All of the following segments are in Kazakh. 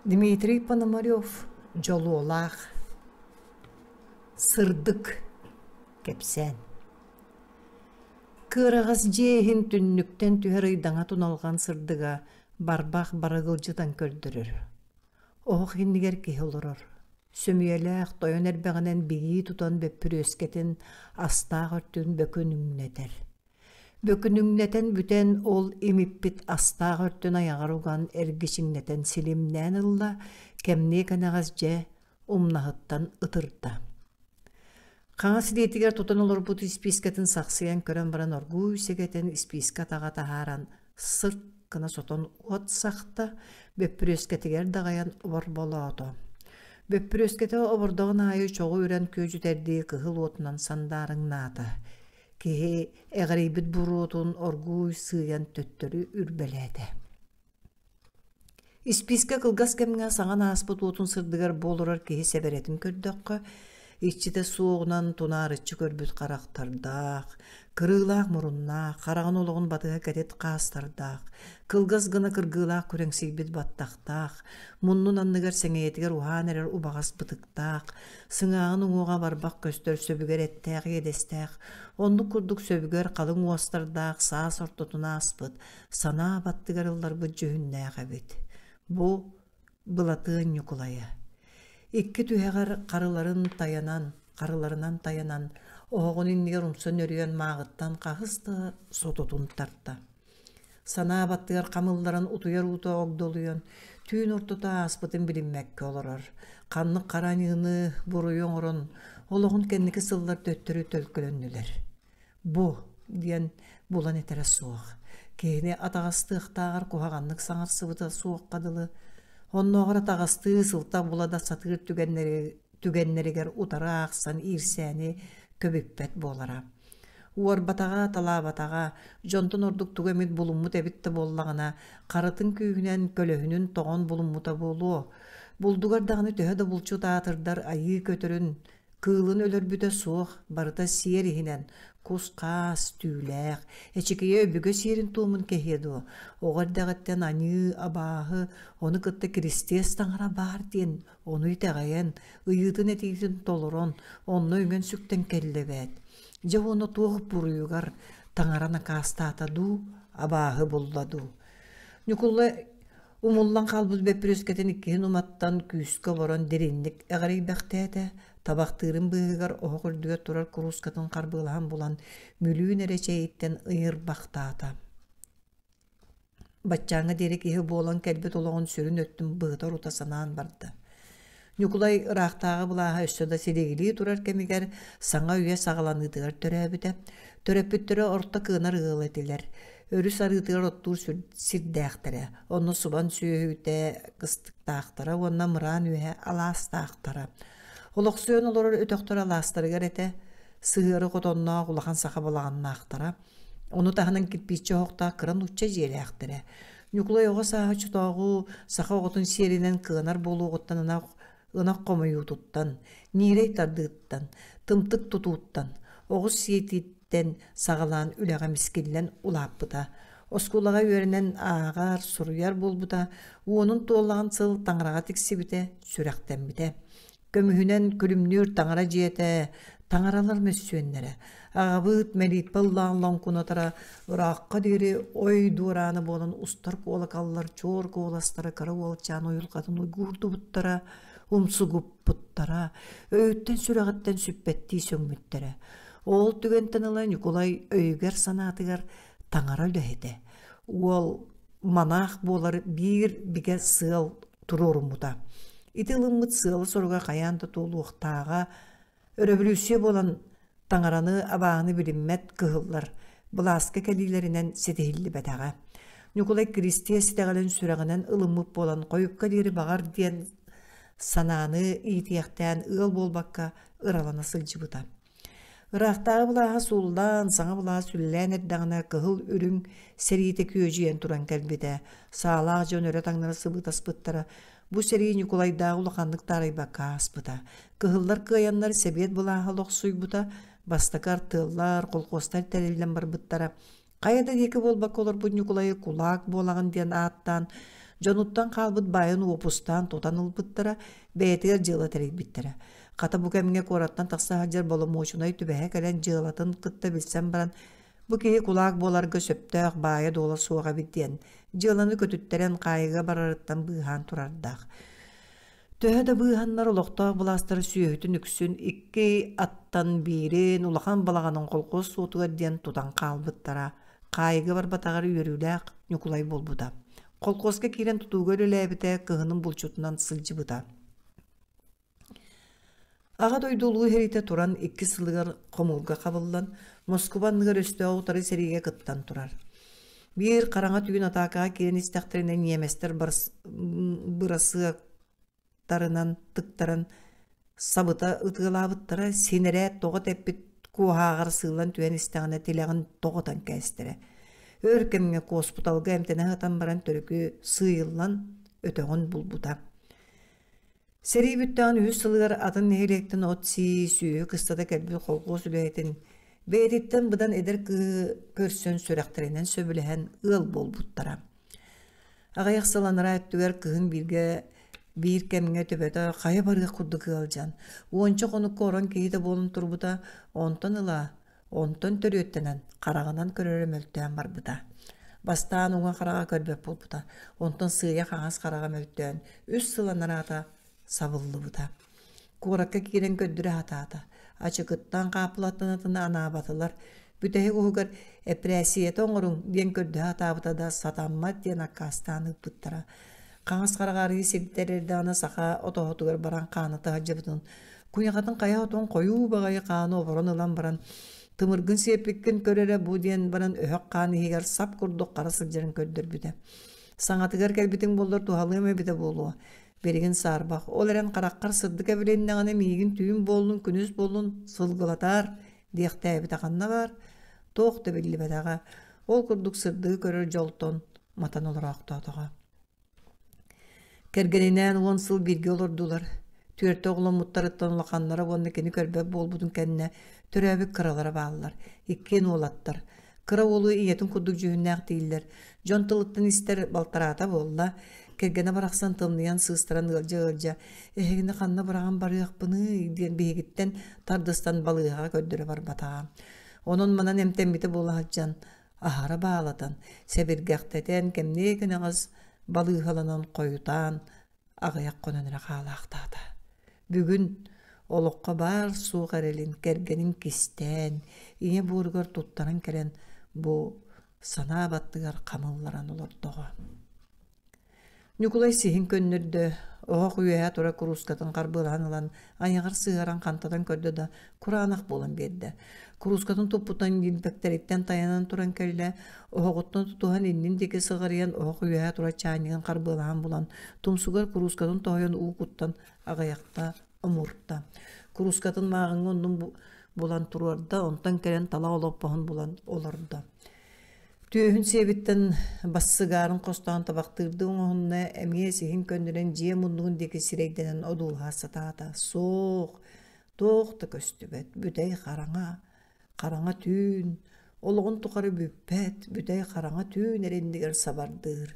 Дмитрий Пономарев жолуолах сырдык кепсен. Кырағыз жейін түннүктен түхер ыйдаңа туналған сырдыга барбақ барығылжыдан көрдірір. Оқ хиннигер кеhe олорор. Сөмиеләқ тойон әрбәғінен биги тутан бөппір өскетін астақ өрттін бөкөнүңнетер. Бөкөнүңнетен бүтен ол имиппит астақ өрттін аяғаруған әргішіңнетен силимнән ылла кәмне канағыз же умнахыттан ытырда. Қаңас дейтігер тұтын олар бұты спискетін сақсыян көрін баран оргу сегетін списка таға тахаран сырт кына сотон от сақта бөппірөскетігер дағаян обыр бола ото. Бөппірөскеті обырдығын айы чоғы үрен көжүтерді кығыл отынан сандарың наты. Кеге әғарейбіт бұру отын оргу сыян төттөрі үрбеледі. Списка кылгас кемге саңан аспыт отын сырдығар болырар кеге себеретін көрдөккі. Иччите суоғынан тунарычы көрбіт қарақтардақ, кырылақ мұрыннақ, қарағын олығын батыға кәдет қастардақ, кылгас гына кыргылақ көреңсейбіт баттақтақ, мұннын анныгар сәңеетігер ухан әрер убағас бытықтақ, сыңағын ұңуға барбақ көстер сөбігер әттәқ едестәқ, онды күрдік сөбігер қалың уастардақ, саас ортотына аспыт, сана баттыгар ылдар бұд жүйіннәқ әбет. Бұ бұлатығын юқылайы. Икки түхәгәр қарыларынан таянан, оғын иннігер ұмсын өріген мағыттан қағысты сототун тартта. Сана баттығар қамылдарын ұтуяр ұты оғдолуян, түйін ұртыта аспытын білінмәкке оларар. Қанны қаранығыны бұруйон ұрын, олығын кәннікі сыллар төттірі төлкілөннілер. Бұ, дейін бұлан етері суық. Кейіне атағастықтағар қоғағанлық саңар сывыта суық қадылы, онноғыра тағасты сылта булада сатыр түгеннерігер утара ақсан ирсәне көбіппәт болара. Уарбатаға, талабатаға, жонтын ордық түгемет бұлыммыт әбітті боллағына, қарытын күйінен көлөхінін тоғын бұлыммыта болу. Бұлдығардағыны төхеді бұлчу таатырдар айы көтірін, кылын өлір бүті суық, барыта сиерихінен, кус-қас, түүләқ, әчекеге өбігі сиерін туымын кәхеді. Оғардағыттен аны, абағы, оны күтті кристес таңыра бар дейін, оны үтәғайын, ұйытын әтейтін толырын, оны өңін сүктен кәлі бәд. Жа оны туғып бұруығар, таңарана кастатаду, абағы бұлладу. Нүкулы умуллан қалбыз бәпірескетін иккен уматтан күйіскі боран деренлік әғарей бәқтәді, табақтырын бұғығар оғырдуға тұрар күрускатын қарбылаған болан мүлүүн әречейттен ұйыр бақтата. Батчаңа дерек ехі болан кәлбет олығын сүрін өттім бұғытар ұтасанан барды. Нүкулай рақтағы бұлаға өссөді селегілі тұрар кәмегер саңа үйе сағаланытығар төрәбіді. Төрәпіттірі орта кығынар ұғыл етілер. Өріс арытығар оттур сирдәқтірі. Оны субан сүйеуіте қыстықтақтыры, онна мұран үйе аластақтыры. Олықсуын олар өтіқтір аластырығар әті сығыры қотонна құлақан сақа балағанын ақтыра. Оны тағынан кітпейтші оқта қыран ұтча жері ақтыры. Нүкілай оға саға чұтағу сақа оғытын серінен қығынар болу оғыттан ынақ қомайу тұттан, нерей тардығыттан, тымтық тұтуыттан, оғыз сиететтен сағалан үліға міскеллен ұлап бұда. Оскулаға өрінен ағар, сұруяр бол бұда, оның толағын сыл таңыраға тіксі біте, сүрәқтен біте. Көмүхүнен күлүмнүр таңара жиете, таңаралар мәссүеннері. Ағабыт мәлит баллағын лаңкунатара, ұраққа дері ой дураны болын ұстар қолақалылар, чор қоластары, қара олчан ойылқатын ойгурду бұттара, ұмсығып бұттара, өйттен сүрағыттен сүппетті сөңміттері. Ол түгентен ала Николай өйгер санатығар таңара лөхеті. Ол манақ болар бір сыл тұрорым бұта. Ити лыммыт сылы сорға қаянды толу ұқтаға өрөбілісе болан таңараны абағыны біліммет кығылар, бұласқы кәлилерінен сетехілі бәтаға. Николай Кристия сетеғалын сүрағынан ылыммыт болан қойыққа дері бағар ден сананы итияқтан ыл болбаққа ыралана сылжы бұта. Ырақтағы бұлаға солдан, саңа бұлаға сүллән әддағына кығыл үрің сәрейті көжейен тұран кәлбеті, сағалақ жон өрі таңнары сыбыт аспыттары. Бұ сәрей Николайдағы ұлақандық тарайбаққа аспыта. Кығылдар кыянлар сәбет бұлаға лоқсуй бұта, бастакар тыллар, қолқостар тәрелден бар бұттара. Қайада декі болбақ олар бұд Николайы кулак болағын ден аттан, Jonuttan kalbıt bayan opustan totan ılbıttara, beyetiger jıla terek bittere. Kata bu kemine korattan taksa hajar bolomoşunay tübehe kelen jılatın kıtta bilsem baran, bu kehi kulak bolarga söptök baya dola soğuğa bittiyen, jılanı kötütteren kayıga bararıttan bıhan turardaq. Töhö da bıhanlar oloqta bulastары süyöhütün üksün iki attan birin ulakan balağanın kolqos soğutuğa diyen tutan kalbıttara. Kayıgı var batağarı yörülək nükulay bolbuda. Kolqoska kiren tutuğu lälebite kıhının bulçutundan sılcıbıda. Ağa doyduluğu herite turan iki sılıgar komulga kabıllan, Moskovanlıgar östü oğutarı serige kıttan turar. Bir karanga tügün atakağa kiren istekterinden yemester bırası tarınan tıktaran sabıta ıtığılabıttara sinere toğa teppit kuhağır sığılan tüyen isteğine tileğin toğutan kästere. Örkemine kospitalga emtene hatan baran törükü sığıyıllan öteğin bulbuda. Seri bütten ühü sılıgar atın nehelekten ot süyü kıstada kelbi kolqo süleytin. Beyditten bıdan eder körsön sörekterinden söbülehen ıl bolbuttara. Ağayak salanara öttüger kıhın bir kemine töbete kaya barıga kurduk alcan. Onca konu koran keyide bolun turbuda ontan ıla, ontan törüyettenen, karağından körörem öltüyen barbuda. Bastaan oğa karağa körbep bolbuda, ontan sığıya kağız karağa möltüyen, üst sılanara ata sabıllı buda. Korakka kiren köddüre hatata, açıkıttan kapılattanatını ana batılar, bütehi kuhugar epresiyete oңorun diyen köddü hatabıda da satanmat diyen akkastanı bıttara. Kağız karağarıyı siltererde ana saka otohotugar baran kanıtı hacıbıdın. Kunyakatın kaya otun koyu bağayı kanı oboronılan baran. Tımırgın sepikkin körere bu diyen baran öhök kanı higar sap kurduk karasılcırın köddür büde. Sangatıgar kelbitin bollar tuhalığım ebide bolu. Berigin sarbaq. Olaren karakkar sırdık ebileninden miyigin tüyün bolun, күнүс bolun sılgılatar. Diyekte ebide kanna var. Toğda billi bedaga. Ol kurduk sırdığı körür jolton matan olarak toğdaga. Kergeninen on sıl birge olurdular. Türte oğlan muttarıttan olakanlara onakini körbep bolbudun kendine töröbük kıralara bağlılar. İkken olattar. Kıra oğlu iyetin kurduk cühünnäq değiller. Jontılıktan ister baltarata bolla. Kergene baraksan tımlayan sığıstıran ılca. Ehegine kanna bıragan barıyaq bını diyen behigitten tardıstan balığığa köddürü var batağım. Onun manan emtembiti bolla haccan. Ahara bağlatan. Sebirgäqteten kemnegine ağız balığalanan koyutan ağayak konanıra qalaqtada. Bugün oluqqa bar suğ erelin kergenin kisten, iye burgar tuttaran kelen bu sana battıgar kamıllaran olurduğa. Nikolay sihin könnürdü, oğa kuyaya tora kuruskatın karbılan alan, ayağır sığaran kantadan kördü da Kur'anak bolan berdi. Kuruskatın toputan gilbekterikten tayanan turan kelle, oğuttan tutuhan innindeki sığarayan oğa kuyaya tora çaynigan karbılan bulan, tumsugar kuruskatın tohayan uğuttan ağayakta umurtta. Kuruskatın mağın ondan bulan turarda, ondan kelen tala olup boğun bulan olurda. Tühün sebitten bassıgarın kostan tabaktırdı onunla emiye sihin köndüren ciye munduğun deki sireydenen odu hasatata. Soğuk, toğda köstübet, büdey karanga tüün, oluğun tukarı büppet, büdey karanga tüün erendiger sabardır.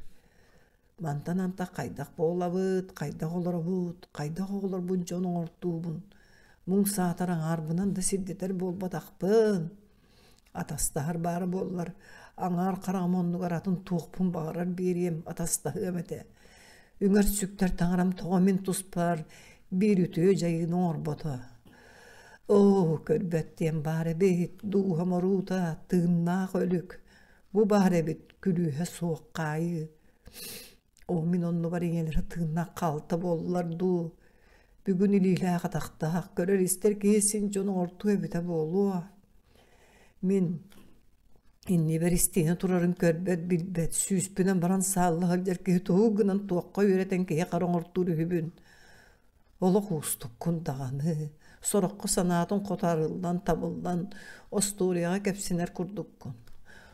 Mantan anta kaydak boğulabıt, kaydak olurabıt, kaydak olur bunca onun ortuğun. Mun saataran arbınan da siddeter bolbatakpın. Atastahar bari bollar. Aňar karamonnugar atın tuğpun bağırar beriyem atastahı emete. Ünger sükter taňaram toğamin tuspar bir ütüye jayın orbota. Körbet diyen bari bit duha maruta tığınnağı ölük. Bu bari bit külühe soğuk kayı. Min onnu var iňeleri tığınnağı kalta bollar du. Bugün iliyle qatakta görer ister kesin jonun ortuya bite bolu. Min inni ber istine turarın körbet bilbet süspünen baran sağlı halder ki tuğugunan tuğqa yöreten ki qaran orturu hübün. Olu kustuk kundağını, soraqqa sanatın kotarıldan tabıldan osturiyağa kepsiner kurdukkun.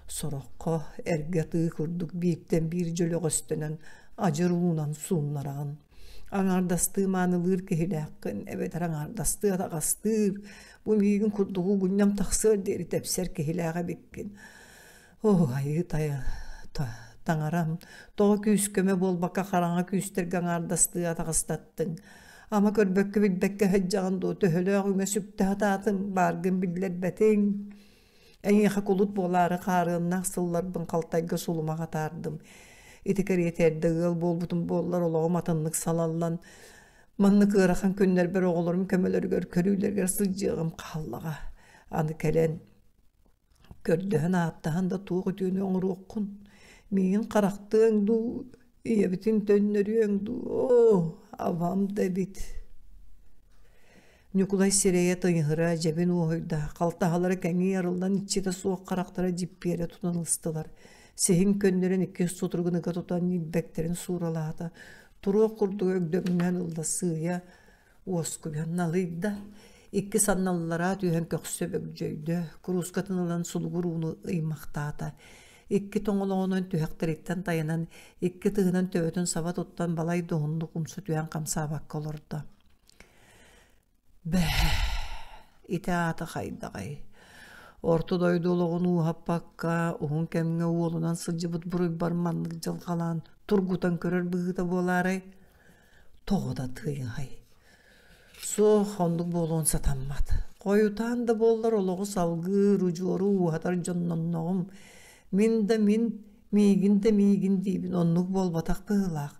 Soraqqa ergatı kurduk birikten bir jölög östenen acırıunan suunlarağın. Aňardastığı manılır kehiläkkın, evet aňardastığı ataqastır. Bu migin kurduğu günnam taksır deri tepser kehiläge bekkin. Ayı Таңарам, тоғы күйіскөме болбаққа қараңа күйістерген ардасты атағыстаттың. Ама көрбөккө билбекке хөджағын ду төхөлі ағыма сүпті ататын баргын биллер бәтің. Әйеға кулут болары қарығыннақ сылларбын қалтайға сулымаға тардым. Итикер етерді ғыл болбутын боллар олағым атынлық салаллан. Манны кырахан күннер бір оғылырым көмелергер көрүйлергер сылжығым қаллаға. Аны кәлен көрдіғін аттаған да туғы түйіні оңыр оққын. Мейін қарақтың ду, иебітін төннөрі ду, авам да бит. Нюкулай сирeye тыйғыра, жабен оғырда, қалтағалары кәңі ярылдан итчеті суық қарақтара жиппері тұтанылыстылар. Сехин көннерін екі сутырғыныға тұтан нилбектерін суралағыда, тұру құрдығы өкдөмінен ұлда сыя, оскубян налыйда. Iki sannalılara tühen köksöbök jöydü, kuruskatınılan sulguruunu ыймақтата. Iki toңолоğunun tühektirikten tayanan, iki tığınan tövötün sava tuttan balay doğunlu kumsu tühen kamsabak olurdu. Ite ata haydagay. Orta doyduluğun uhappakka, uğun kemge uğulunan sılcıbıt buruy barmanlık jılgalan, turgutan körür bığıda bolarey, toğuda tığıhay. Su honduk bolon satanmadı. Koyutan da bollar oloğu salgı, rujoru, uhatar jonnonnoğum. Min de min, migin de migin dibin onnuk bol batak bığılaq.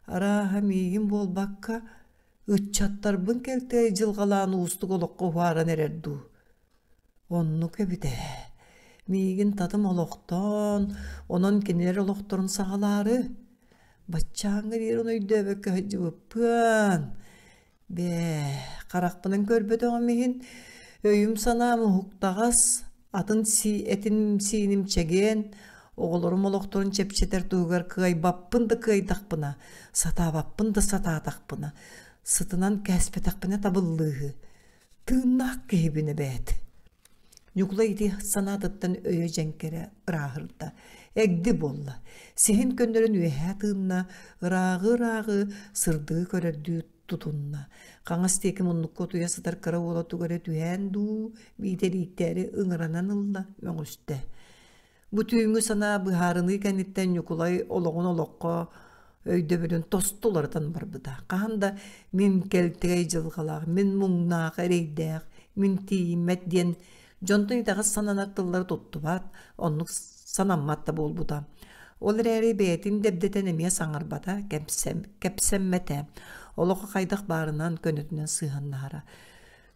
Araha migin bol bakka, ıççattar bın keltey jılgalan uustuk oloqqa huaran ererdu. Onnuk ebide. Migin tadım oloqton, onon kener oloqtorun sağaları. Batçağınır yerin öydöbekka hıcıbıppın. Be, qaraqpının körbötöğü mihin, öyüm sanamı huktağas, etin sinim çegen, oğulurum oloqtorun çepçeter tuğgar kıay bappın da kıydaqpına, sata bappın da sata taqpına, sıtınan kəspetaqpına tabıllığı, tığnak kehibine bəyet. Nuklaydı sanatıttan öye jenkere ırağırda, egdi bolla, sihin köndörün üye tığına ırağı sırdığı körerdüğü tutunna. Qangas tekin onnuk kotuya satar kara ola tugare tühen du, bitelikleri ıngıranan ılda öngüste. Bu tüyüngü sana bıharını kenitten yukulay oloğun oloqqa öyde bölün tostulardan barbıda. Qahanda min keltegay jılgalaq, min mungnaq ereydaq, min tiyimmet diyen jontun itağı sananaqtılları tuttu bat, onnuk sanammatta bolbuda. Olar eri beyetin debdeten emeye sanırbada, kepsemmete. Oloqa qaydaq barınan könütünen sığannara.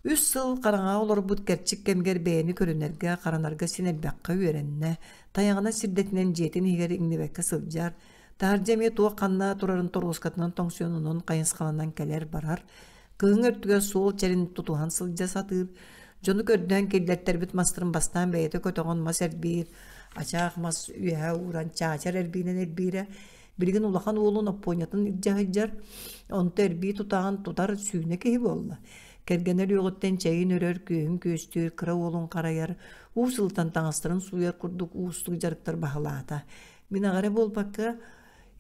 3 sıl qaranga olur bud gerçik kemger beğeni körünerge qaranarga sinelbaqqa öğrenne, tayağına sirdetinen jetin higeri ignibekka sıljar, tarjemiye tuğa qanna turarın torguskatынан tongsiyonunun qayınsqalanan keler barar, kığın örtüge sol çerin tutuhan sılja satır, jonu kördüğün kelletler bit mastırın bastan beyete kötoğun mas erbir, açaq mas üye uğran çaçar erbinen erbire, Bilgin ulaqan oğlun aponyatın idjahıjar, onu terbiye tutağın tutar suyuna kehi bolla. Kergener yoğutten çayın örör köyün köstür, kıra oğlun qarayar, uğsıltan tanıstırın suyar kurduk uğustuk jarıktar bahalata. Min ağara bol bakka,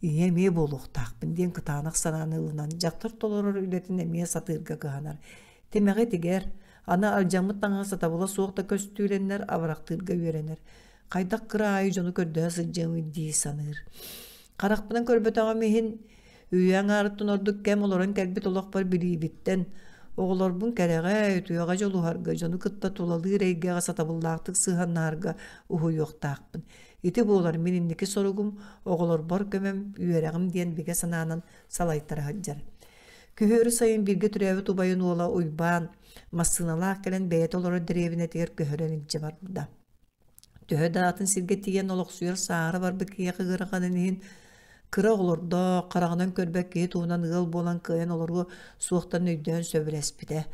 iyemeye boluq taqpın, den kıtağınaq sananı ılınan, jaqtar toloror ületin emeye satırga kıhanar. Temeğe tiger, ana aljamı tağa satabula soğukta köstülenler, avraqtırga öğrener. Qaydak kıra ayı jonu kördüğü sıcağımı diye sanır. Qaraqpınan körbötöğü mihin, üyyan ağrıttın orduk kem oloran kelbet olaq bar bili bitten. Oğulorbun kereğe ötüyağa jolu harga, jonu kıtta tolalı reygeğa satabıllaqtık sığannarga uhu yok taqpın. Iti boğular minindeki sorugum, oğulor bor kömem, üyereğim diyen bige sananan salaytara haccar. Kühörü sayın birge türevi tubayın oğla uyban, masınalaq kelen beyet olora derevine tiger kühören ilce var burada. Tühö dağıtın sirge tiyen olaq suyar sağırı var bikiye qıgıraqanın kıra olurdu, qarağınan körbek keyi tuğunan ığıl bolan kıyan olurgu suuqtan öydüğün söbülespide.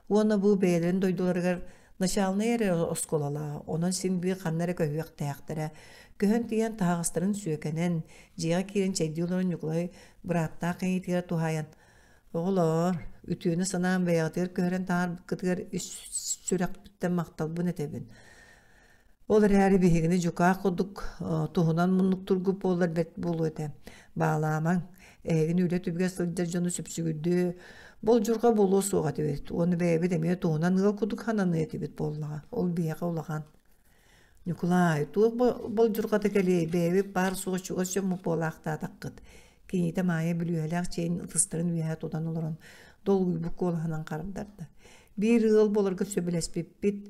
Ona bu beylerin doydulargar naşalına yere oskolala, onun sin bir qannara köhüyaq tayaqtara. Köhön tiyen tağыстарын süökenen, jiğa kirin çeydiyoların yukulay bıratta qeyi tira tuhayan. Oğulor, ütüğünü sanağın beyatır köhören tağır bıkkıtıgar sürek bitten maqtal bu netebin. Olar her bihigini juka koduk, tuhunan munluk turgup olar bet bolu ete. Bağlaman, egin üle tübge sılca jonu süpsügüdü. Bol jurga bolu soğat evet. Onu beybi demeye tuhunan ığıl koduk hananı eti bet bollağa. Ol biyaqa olağan. Николай, туох бол жургата келе бэби бар суочуга сөммү болаахта таққыт. Кините мая бүлүэлээх чейин ытыстырын үэхэ тудан олорон долгуй бук олаханан қарындарды. Bir ыл боларга сөбелеспиппит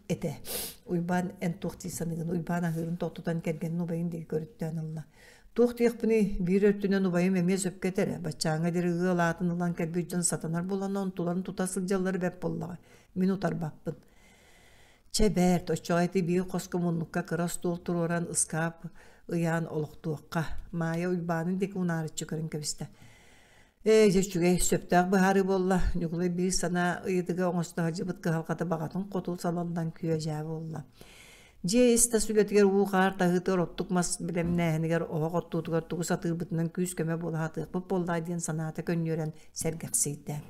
эте. Уйбан эн тухти саныгын уйбан ахырын тоқтудан келген нубайын деги көріттен алла. Тухтиях бұны бір өттінен нубайын эмес өпкетере. Бачаңа дері ыл атын ылан кәлбүйджан сатанар болана онтуларын тутасыл жаллары бәп боллаға. Минутар баппын. Чеберт, очоғайты бейі қосқы мұнныққа қыра стол тұроран ысқап ыян олықтуыққа. Мая уйбанын декі унарытчы көрін кәбісті. Жечуге сөптәк бахары болла. Нүгілі бір сана ыйдыға оңыстыға жыбытқы халқаты бағатын қотыл саландан күйе жа болла. Же иста сүлетігер уғар тағыты роттық мас білемнәхінігер оға қоттуытығар тұғы сатығы бұтынан күйіз көме болға атық болла дейін санаты көннерен сәргәқсейді.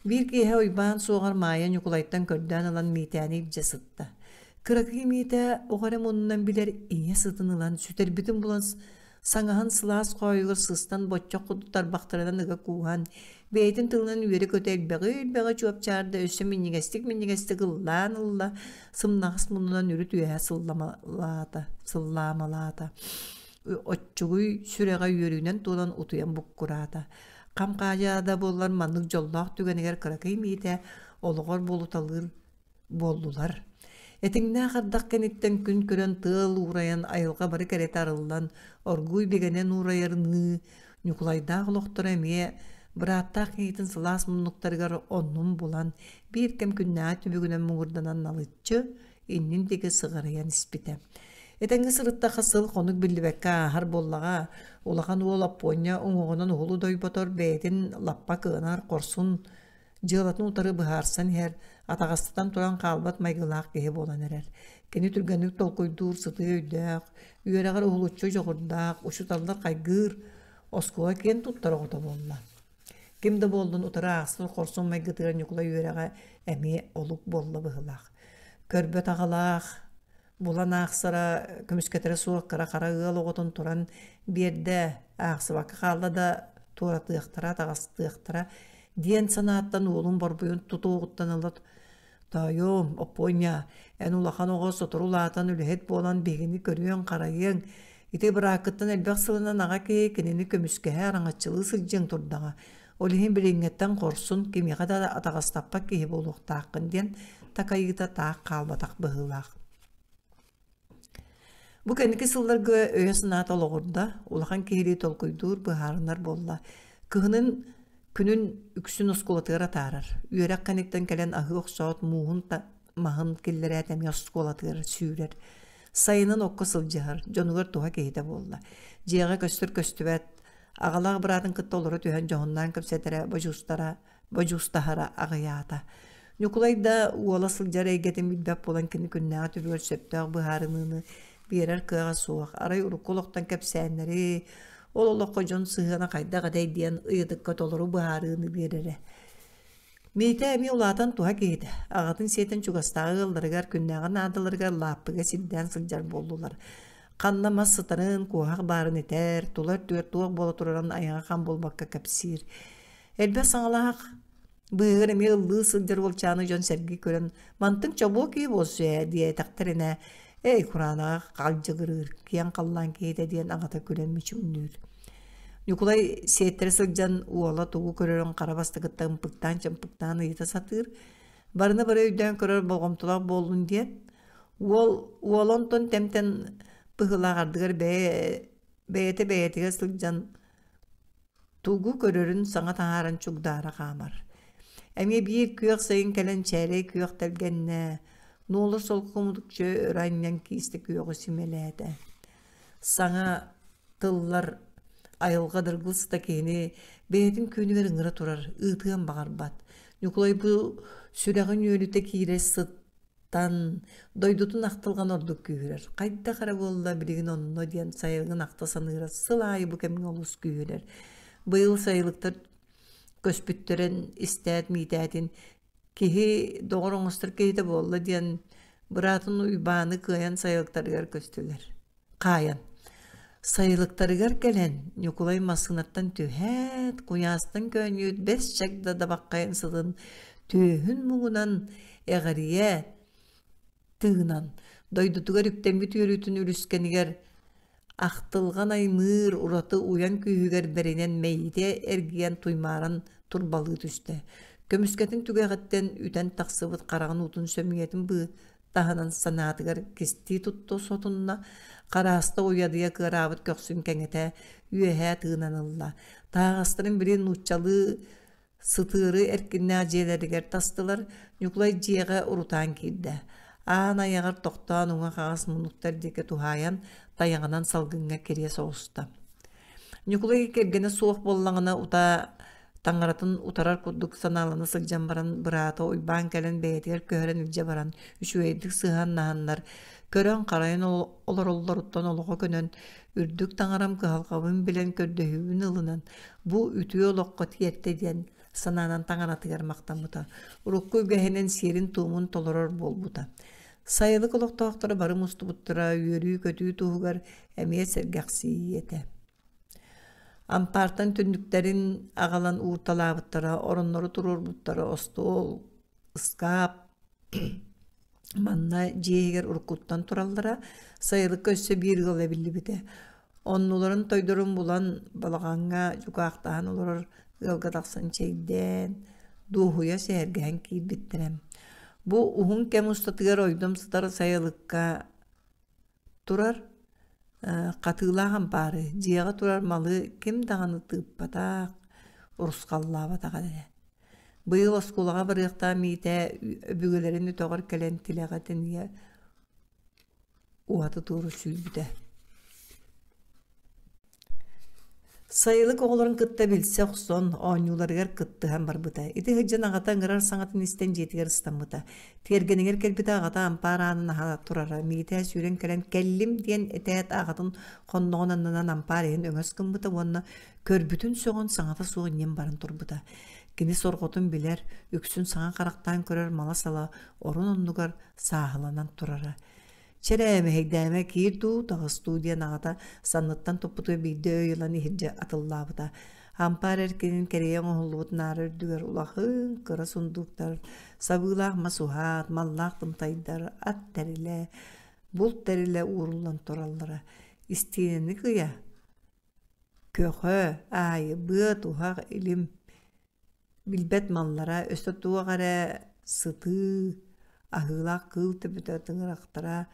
Bir кейе ойбан соғар майя нүгілайттан көрден алан мейтәні ипжасытты. Кыракы мейті оғары мұнынан білер ие сытын алан сүтер бітін бұлан саңахан сылас қойығыр сыстан боччоқ құдықтар бақтырынан ыға куған. Бейтін тылынан үйері көтелбәғі чуап чарды өсі миннегестік ыллан ылла сымнағыс мұнынан үріт үйе сылламалата. Отчугуй сүреға үйерінен тудан ұтуян бұққұрата. Қамқажада болар мандық жоллақ түгенегер кыракай мейте олығар болуталыр болдулар. Этиңнә қардақ кәнеттен күн көрен тыл ураян айылға бары кәрет арылдан оргуй бегенен урайырны Николайда ғылықтыр әме бұраттақ ейтін сылас мұнықтарғар онның болан бір кәм күнна түбігінен мұғырданан налытчы иннін деге сығыраян іспіті. Этеңгі сырытта қасыл қонық білдібәкка ағар боллаға олаған ол аппоня оңығынан олу дойботор бәйтін лаппа кығынар қорсын жылатын ұтары бұхарсан хер атағастыдан тұран қалбат майғылақ кеге болан әрер. Кені түргенік толқойдур сыты өйдәқ, үйерағар ұлытчы жоғырдақ, ұшыталдар қайгыр, осқуға кен тұттар оғыда болла. Кемді болдың ұтары ағыстыр қорсын майғытығар нүкіла үйераға әме олық болла бұғылақ. Көрбет ағалақ, Булан ақсыра көміскетері суыққыра қара ұғыл оғытын тұран берді ақсыбақы қалда да тура тыяқтыра, тағасы тыяқтыра. Ден санаттан олың барбойын тұту оғыттан алат. Тайым, оппойня, ән улахан оғы сотыр улатан үліхет болан бегіні көріен қарайын. Ите бір ақыттан әлбәқ сылынан аға кей кенені көміскеге араңатчылы сылжың тұрдаға. Олығын біліңеттен қорсын кемеға да атағастаппа кейі болуқта ақын ден тақайыта тақ қалбатақ бұғылақ. Бу кәнеке сылларга өйәсін атал оғырда, улахан кейлі толкойдур бұхарынар болла. Кығының күнін үксін осколатығыра тарар. Үйерек кәнектен кәлен ағы оқсауыт мұғын мағын келлері әтәме осколатығыра сүйрер. Сайынан оққа сылжығыр, жонығыр туға кейді болла. Жеға көстір көстібәт, ағалағы бұрадың қытты олары түйен жоғыннан көпсетері бажустахара ағыяата. Нүкулайда уола сылжар әйгетін білбәп болан кені күннәға түбір сөптәғ бұхарыныны Берер кыға суақ, арай ұрыққолықтан кәпсәнері, ол олыққа жон сығына қайдаға дәйден ұйыдыққа толыру бұғарыны берері. Мейті әме олатан туға кейді. Ағатын сетін чуғастағы ғылдырғар күннәғын адылырғар лаппыға сілден сылжар болдылар. Қаннама сытарын қуғақ барын етер, тұлар төр туақ бола тұраран аяға қан болбаққа кәпсір. Әлбә саңалақ бұғыр әме ұлды сылжар болчаны жон сәргі көрін. Мантың чабуы кей болсы дие тақтырына. Эй, Kur'an'a qalcıgırır, kiyan qallan кейді дейін ағата көленмечі үннір. Николай сеттері сылжан уала туғы көрерін қарабастығыттан пықтан чампықтан ұйыта сатыр. Барыны бары өйден көрер болғымтылақ болдың дейін. Уалонтон темтен бұғылағардығыр бәйеті сылжан туғы көрерін саңа таңарын чүгдара қамар. Әме бір күйек сайын кәлін чәрей күйек тәлгенне, Нолыр сол құмдықчы өрайнен кейісті күйеғі сүмеледі. Саңа тыллар айылға дырғылсыта кейіне бәйетін көнігер ұңыра тұрар, ұйтыған бағар бат. Нүкілай бұл сүрәғын өліте кейірі сыттан дойдутын ақтылған ордық күйірер. Қайда қара болла білігін онына дейін сайылғын ақтасан ұйра сылайы бұл кәмін олыс күйірер. Бұйыл сайылықтар көспүттерін істәт мейтәтін Кеһи доғырыңыстыр кейді болы дейін бұратын ұйбаны қиян сайылықтарығар көстілер. Қаян. Сайылықтарығар кәлен Николай масынаттан түйәт, құястың көнүйет бәс чакда да баққайын сылын Түйін мұңынан әғария тыынан. Дойдутугар үктембі түйірітін үріскенігер ақтылған аймыр ураты уян күйігер беренен мейде әргиян туймаран турбалы түсті. Көміскетін түгәғаттен үтен тақсыбыт қарағын ұтын сөмиетін бұ тағынан санатығар кесті тұтты сотынна қараста уядыя кырабыт көксін кәңеті үйәхә тыынанылла. Тағастырын бірін ұтчалы сытыры әркінне ажелерігер тастылар нүклай жиеға ұрутан кейді. Аан аяғар тоқтан оңа қағас мұнықтар деке тухаян таяғынан салғынға кере соғысты. Нүклай кергені суық боллаңына ұта таңыратын утарар куддук саналаны сылжан баран бұраты ойбан кәлін бәйтер көрін үлже баран үшуейдік сыған нағаннар көрін қарайын олар ұттан олығы көнен үрдік таңарам кығалқабын білен көрдөйін ылынан бұ үтіе олыққа тиетті ден сананан таңаратығар мақтамыта. Ұрыққы үгәхенен серін туымын толырар болбута. Сайылық олықтақтары барым ұсты бұттыра үйері көтүй туғығар әмие сәргәқсі еті. Ампартан түндіктерін ағалан уырталабыттара, оронлары тұрыр бұттара, остол, ысқап, манна жейгер ұрқуттан тұралдара, сайылық көсі бір ғылы білі біті. Оннуларын тойдырын бұлан балағанға жүкақтаған олар ғылғадақсын чейден, дұғуя сәргән кейд біттірем. Бұ ұғын кәм ұстатығар ойдым сытар сайылыққа тұрар, қатылаған бары, жиаға тұрар малы кем дағаны тыппатақ, ұрысқаллабатаға дәді. Бұйыл осколаға біріқта мейті бүгілерін үтоғыр кәлен тілеға тәнге уаты тұры сүйбіді. Сайылық оғыларын кытта білсе құсон, оңюларығар кытты һәм бар бұта. Иті ғыджан ағата ыңырар саңатын істен жетігер ұстан бұта. Тергенігер кәлбіті ағата ампар анын ағата тұрара. Мейті сүйрен кәлен кәллім ден әтәет ағатын қонноғынанынан ампар ең өңіз кім бұта. Онына көрбүтін соғын саңата суғын ем барын тұр бұта. Кені сорғытын білер, үксін саңа қарақтан көрер мала сала, орын оннығар сағыланан тұрара. Çereme hegdeme kirdu tağı studiya nağata sanattan toputu bildi öyle nihirce atıllavda. Ampar erkenin kereyen oğulluğut narır düger ulağın kıra sunduklar. Sabılah masuhat, mallak tımtaydar, at terile, bult terile uğrullan torallara. İsteyeni kıya. Köhö, ayı, bıt, uhaq, ilim. Bilbet mallara, östötuğa gara sıtı, ahılak kıl tepüte tığıraqtara,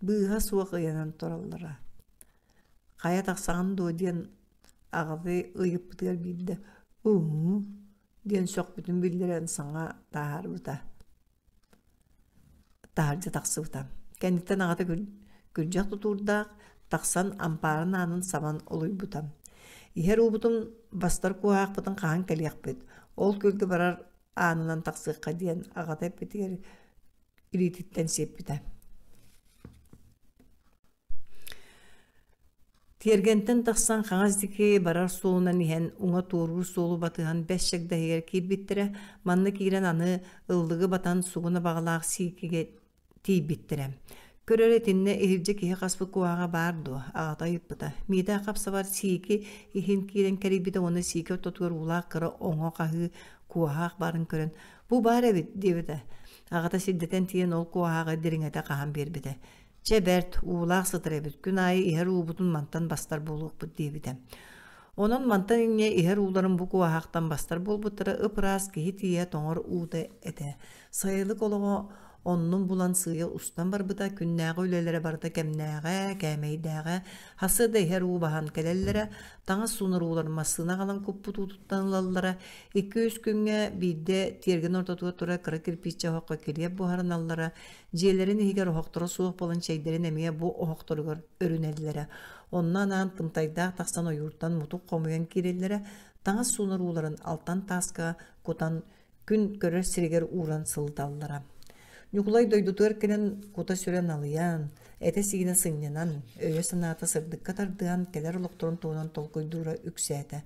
bıha suaq ıyanan torallara. Kaya taqsağın do diyen ağzı ıyıp bıtıgar bildi. Diyen sok bütün bildiren sana tahar bıta. Taharca taqsı bıta. Kendikten ağata gülcaq tuturdaq, taqsan amparın anın saman oluy bıtam. İher ubutum bastar kuhaq bıtın qağın keliyak bıt. Ol gölge barar anınan taqsıqqa diyen ağata bitiger irititten sep bıta. Tiergenten taqsan qağazdiki barar soğunan ihen uğa tuğrur soğulu batıhan 5 şekda heger kir bittire, manna kiren anı ıldığı batan suğuna bağlaq sikige tey bittire. Körör etinne ehirce kihe qaspı kuağa bardu, ağata yıppıta. Mida qapsa var siki, ihin kiren keribide onu siki ototuğur ulaq kıra oңo qağı kuağa barın körün. Bu bar evit, devide. Ağata siddeten tiyen ol kuağa diringete qağın berbide. Çebert, uğulaq sıtır ebit. Gün ayı iher uğubutun mantan bastar boluq bu devide. Onun mantan inne iher uğuların bu kuağaqtan bastar bol butıra ıpıras kihi tiye toğur uğda ete. Sayılık oluğu onun bulan sığıya ustan bar bıda künnäğe ölelere barda kemnäğe, kämeydäğe, hası da iher uğu bahan kelellere, taňa sunur uğuların masına qalan kuppu tututtan lallara, 200 günge bide tiergen ortatuğa tura kıra kirpiçe hoqqa kiriyep buharın allara, jelerin ihiger ohoqtora suuq bolan çeyderin emeye bu ohoqtorgar örünellere. Ondan an tımtaydaq taqsan oyurttan mutuq qomuyan kirellere, taňa sunur uğuların altan taska, kutan gün görür siriger uğran sıltallara. Nukulay doydutur kenen kuta süren alıyan, ete sigine sığınan, öye sanata sırdık katardığan keler olukturun tuğunan tolkuydura üksete.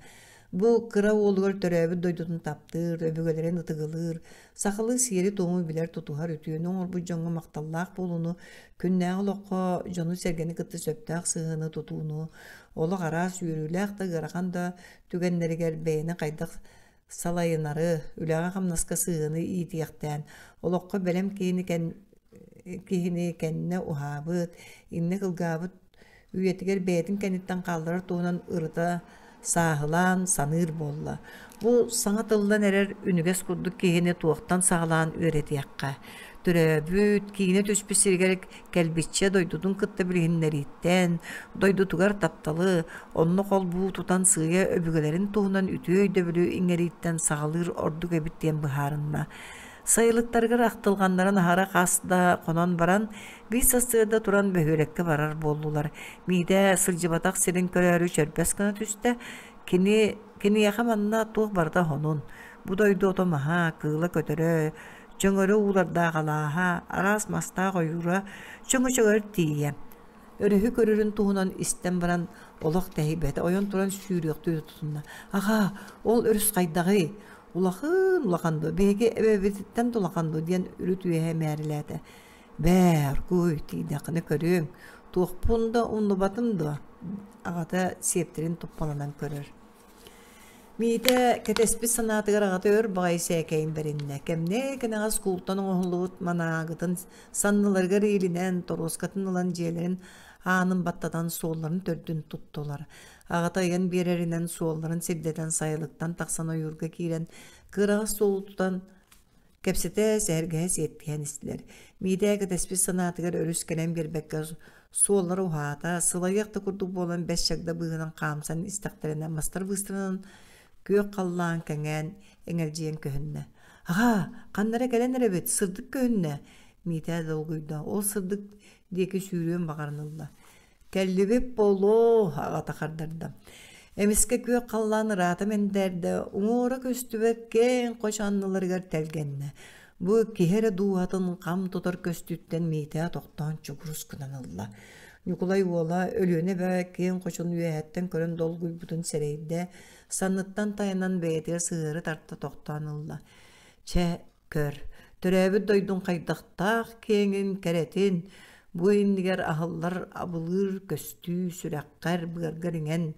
Bu kıra oğulgar töröbü doydutun taptır, öbügelerin ıtıgılır, sakılı siyeri toğumu biler tutuhar ütüyünün orbu jonga maqtallaq bolunu, künnäği olukka jonu sergeni kıtı söptaq sığını tutuğunu, olu qaras yürüylaq da gıraqan da tügenleriger beyni qaydaq салайынары, үләға қамнаска сыгыны иитияқтан, олоққа бәлем кihini kenne uhabıt, inne kılgabıt, üyetiger beytin kenitten kaldırır tuğunan ırıta sağılan sanır bolla. Bu sana tıldan erer ünüges kurduk kihini tuğuktan sağılan öğretiyakka. Türebüt, kihine tüspü sirgerek kelbitçe doydudun kıtta bilginleritten, doydutugar taptalı, onunla kol bu tutan sığıya öbügelerin tuğunan ütü öydöbülü ingeritten sağılır orduk ebitten bıharınna. Sayılıktargır ақтылғандарын ағара қасында қонан баран, бес астығыда туран бөхөлекке барар болдулар. Мейді сылжыбатақ селін көрәрі чөрпәс кіна түсті, кені яқаманна туқ барда хонун. Будойды отомаға, кыла көтірі, чөңірі уларда қалаға, арас маста қойура, чөңі тейе. Өріхі көрірін туғынан істен баран олақ тәйбәті, ойын туран сүйріқті тұтынна. Аға, ол өріс қайдағы, улақанды, беге әбәбетіттен тұлақанды ден үріт үйе мәріләді. Бәр, көй, тейдақыны көрің, туқпында ұнды батымды, ағата септерін тұппаланан көрір. Мейді кәтеспі санатығыр ағата өр бағай сәкәйін бәрінне. Кәмне кәнағас құлттан оғылуыт манағытын санныларғыр елінен торғызқатын ұлан желерін анын баттадан сооларын төрдүн туттулар. Ағатайын берерінен сооларын сирдетен сайылықтан тақсан ойырға кейрен кырағыз соолутудан кәпсеті сәргәс еттіген істілер. Мейді кәтеспі санатығыр өріс кәлем бербәкке соолар ұғата, сылайяқты күрдік болан бәс шагда бұғынан қамсан істіқтерінен мастар бұстырынан көк қаллан кәңән әңәлжиен көхінне. Аға, қандара кәлен әрәбет, сырдық көхінне. Мейді долғыйда, ол сырдық декі сүйрен бағарынылда. Кәллебеп болу, ағата қардарды. Әміске көк қаллан раты мендерді, ұңыры көстібек кен қошанныларғар тәлгенне. Бұ кехері дуғатын қам тұтар көстүттен мейді тоқтан чүгіріс күнанылда. Николай ола өліөне бә кен қошын үйәттен көрін долғый бұтын сәрейді, саныттан тайынан бәйтер сығыры тартта тоқтанылда. Чә көр, түрәбі дойдың қайдақтақ кеңін кәретін, бұ индігер ағылар абылыр көстү сүрәққар бұғарғарыңен,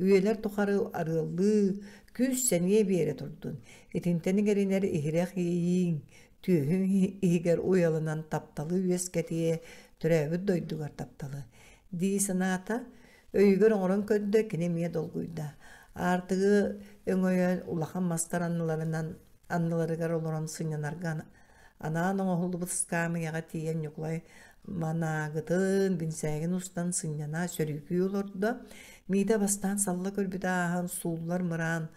үйелер тұқары арылы, күз сәне бере тұрдың. Етінтенігерінер ихірек ейін, түйін игер ойалынан тапталы үйес кәтие түрәбі дойдығар тапталы. Дей саната, өйгер оңырын көдді кенемие долғыйда. Артығы өңөйен улахан мастар анныларыгар олоран сынянарган. Анаан оңылы бұтыскамы яға тиен юқлай манағытын бінсәген ұстан сыняна сөрүйкі олорды. Мейді бастан салла көрбіді ағын суллар мұран,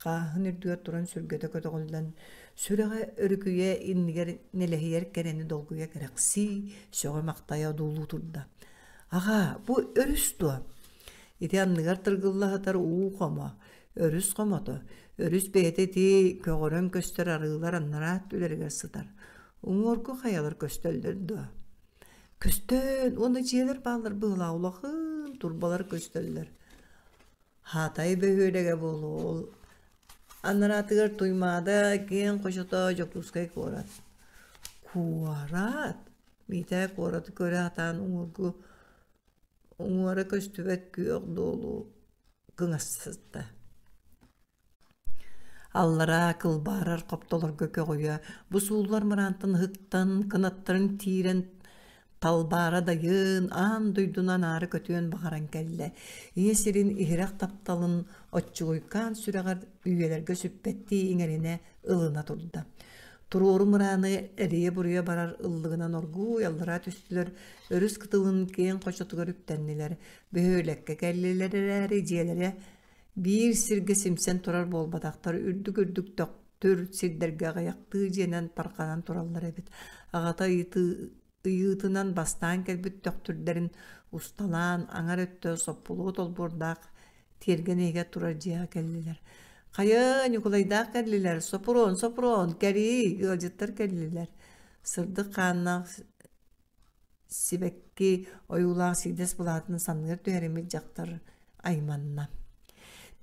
қағын үрдігер тұран сүргеті көтіғылдан. Сүріға өрікүйе иннігер нелехейер кәрені долғыя кәрәқси, сөғі мақтая долу тұрды. Аға, бұл өрісті. Ити анныгар тыргыллахатар уу қома, өріс қоматы. Өріс бәйті ти көғырын көстер арығылар аннарат үлергер сытар. Уңорку қаялар көстөлдерді. Көстөн, оны жиелер бағылар бұғыла улақын турбалар көстөлдер. Хатай бөхөлеге болу ол. Аннаратығыр туймада кен қошыта жоқтускай қорат. Қуарат. Мейті қораты көрі атан уңорку уңары көстүбәт күйөк долу кыңассызды. Аллара кылбарар коптолор көкө қоя, бұсулар мұрантын хыттан, кынаттарын тирен талбара дайын, ан дойдунан ары көтуен бағаран кәлі. Есерін ихирак тапталын отчугойкан сүрәғар үйелерге сүппетті еңеріне ылына тұрды. Турору мұраны әрие бұрыя барар ыллығынан оргу, яллара түстілер, өріс кытылын кен қошатығыр үптәннелер, бөхөлекке кәлілер әрі жиелері, бір сірге сімсен тұрар болбадақтар, үрдік-үрдік тоқтыр сирдерге ғаяқты женен тарқанан тұралар әбет. Ағата ыйытынан бастан кәлбіт тоқтырдарын ұсталан, аңар өтті соппулу толбордақ, терген еге тұрар жия кәлілер. Қайы Николайдақ кәлілер, сопырон, кәрі, ғылжыттар кәлілер. Сырды қаннақ сибәкке ойулақ сигдес бұлатын санғыр түйәремет жақтар айманна.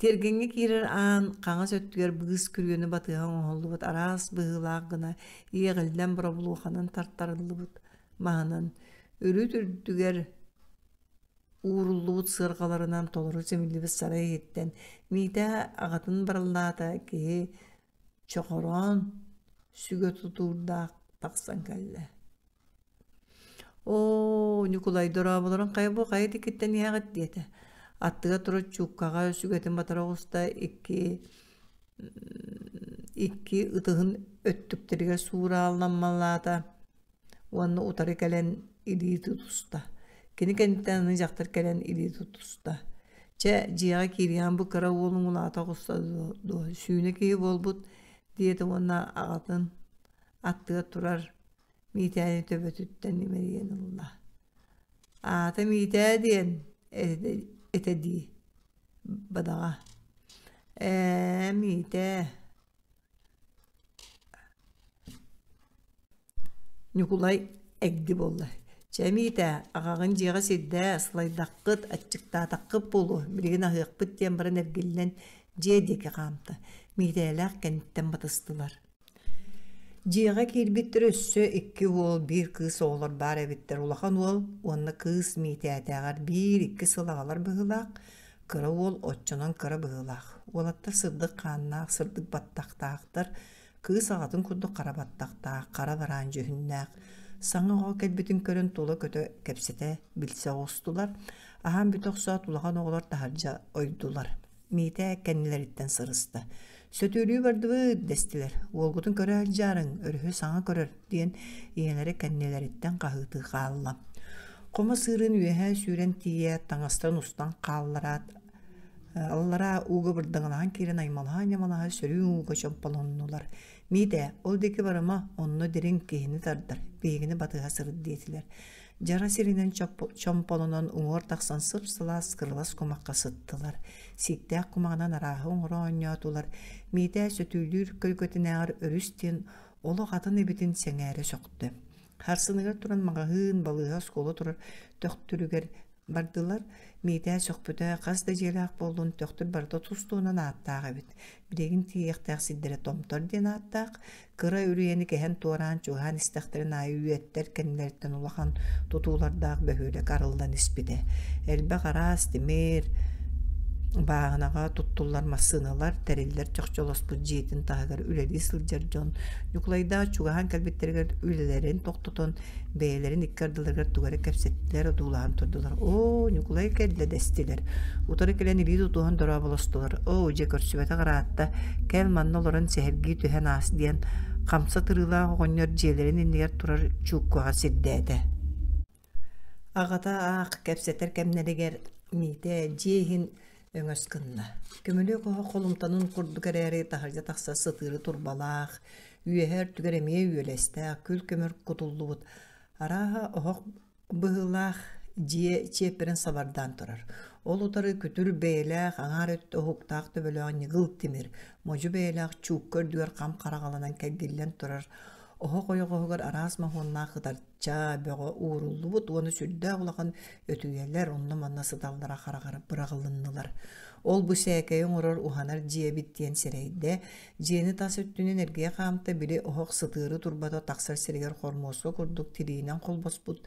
Тергенге керер ан қаңыз өттігер бұғыз күргені батыған оңылы бұд, арас бұғылақ ғына еғілден бұра бұлуғанын тарттарылы бұд, мағынан үрі түрдігер ууруллуут сыргаларынан толору семилибис сарай еттен. Мейді ағатын барыллаата ке çoğoron süge tuturdak taksan kelle. O Nikolay dorabaların kaybo kaydı kitten yagat diyete. Attıga turu çukkaga sügetin batara usta iki ıtıhın öttükteriger sura allanmalata. Onu utarı kelen ili tutusta. Kini kentten jaktır kelen ili tutusta. Ciğa kiriyan bu kara oğlum ulata kusta do. Suyuna ki bolbut diyete ona ağatın attıga turar. Mitani töbötütten nimeriyen Allah. Ata mitani diyen etedi badağa. Mite. Nikolay egdi bolla. Cemite ağağın ciğa sidde slaydaqqıt açıkta taqqıp bolu. Birigin ahıqpıt diyen baran ergillen cedeki qamtı. Mite'ler kentten batıstılar. Ciğa kirbittir össö iki ol bir kız oğlar bar ebittir. Ulaqan ol, onna kız mite'teğer bir iki sılağalar bıhılaq. Kıra ol, otçunan kıra bıhılaq. Olatta sırdık qannaq, sırdık battaqtaqtır. Kız ağatın kurdu qara battaqtaq, qara baran jühünnaq. Saŋa oğa kelbitin körün tola kötü kepsete bilse oğustular. Ahan bir toqsaat ulaqan oğlar taharca oydular. Mite kennileritten sırıstı. Sötülüğü vardı bı destiler. Olgutun körü aljarın, örühü sağa körür diyen iyenere kennileritten qahıtı qallam. Qoma sığırın üyehe süren tiye taŋastan ustan qallara allara uğu bırdığınahan kirin aymalaha yamalaha sörüğün uğu çampalonnular. Mide, oldaki barama onunu derin kihini tardır. Beygini batığa sırıd diyetiler. Jara sirinen çampalonan uğur taqsan sıpsılas kırılas kumakka sıttılar. Siktäk kumağынан arahı uğru oynatular. Mide sötüldür kölkötünäğir örüstien olu qatın ebitin seňäre soqtu. Harsыныgar turan mağahın balığa skolu turur töktürüger bardılar. Mide soqpütä qas da jelaq boldun töktür barda tustuğunan attaq ebit. Biregin tiyaqtaq siddere tomtor den attaq. Kıra ürüyeni kehen tuaran çuhan istaktirin ayı üyetter kendilerden ulaqan tutulardaq böhüle qarıldan ispide. Elbe qaras demir bağınağa tuttular masınalar, teriller çoxçolos bu jetin tağır üleli sıljarjon. Yuqlayda çugahan kelbetlerger ülelerin toqtutun beylerin ikkardılargar tugara kepsettiler odulan turdular. O yuqlay kelle destiler. Utarı kelen ili tutuhan dorabolostular. O je körsübete qaratta kelmanna oloran sehergi tühen as diyen qamsa tırıla oğonyor jelerin indiger turar çukkuğa siddede. Ağata ağ kepsetter kemneriger mite jehin öňös kynna. Kömülü koha kolumtanın kurdu kereri taharja taqsa sıtırı turbalaq, üyeher tügeremeye üyeleste, kül kömür kutulluğut. Araha oğuk bıhılaq jiye çeperin sabardan turar. Ol utarı kütür beylaq, aňar öttü oğuktaq töbölüğün yıgıl timir. Moju beylaq çukkör düger qam qaraqalanan kelgillen turar. Oha koyuğuğur aras mahonna qıdarca böğü uğurulluğut, onu sürdä ulaqan ötüyeller onunla manna sıdallara qaraqarıp bırağılınlılar. Ol bu säkeýiň urur uhanar jiye bittiyen sereyde, jiyeni tas öttünün ergeýe qamta bili oğuk sıtırı turbada taqsar seriger hormosu kurduk tiriinen kolbosput,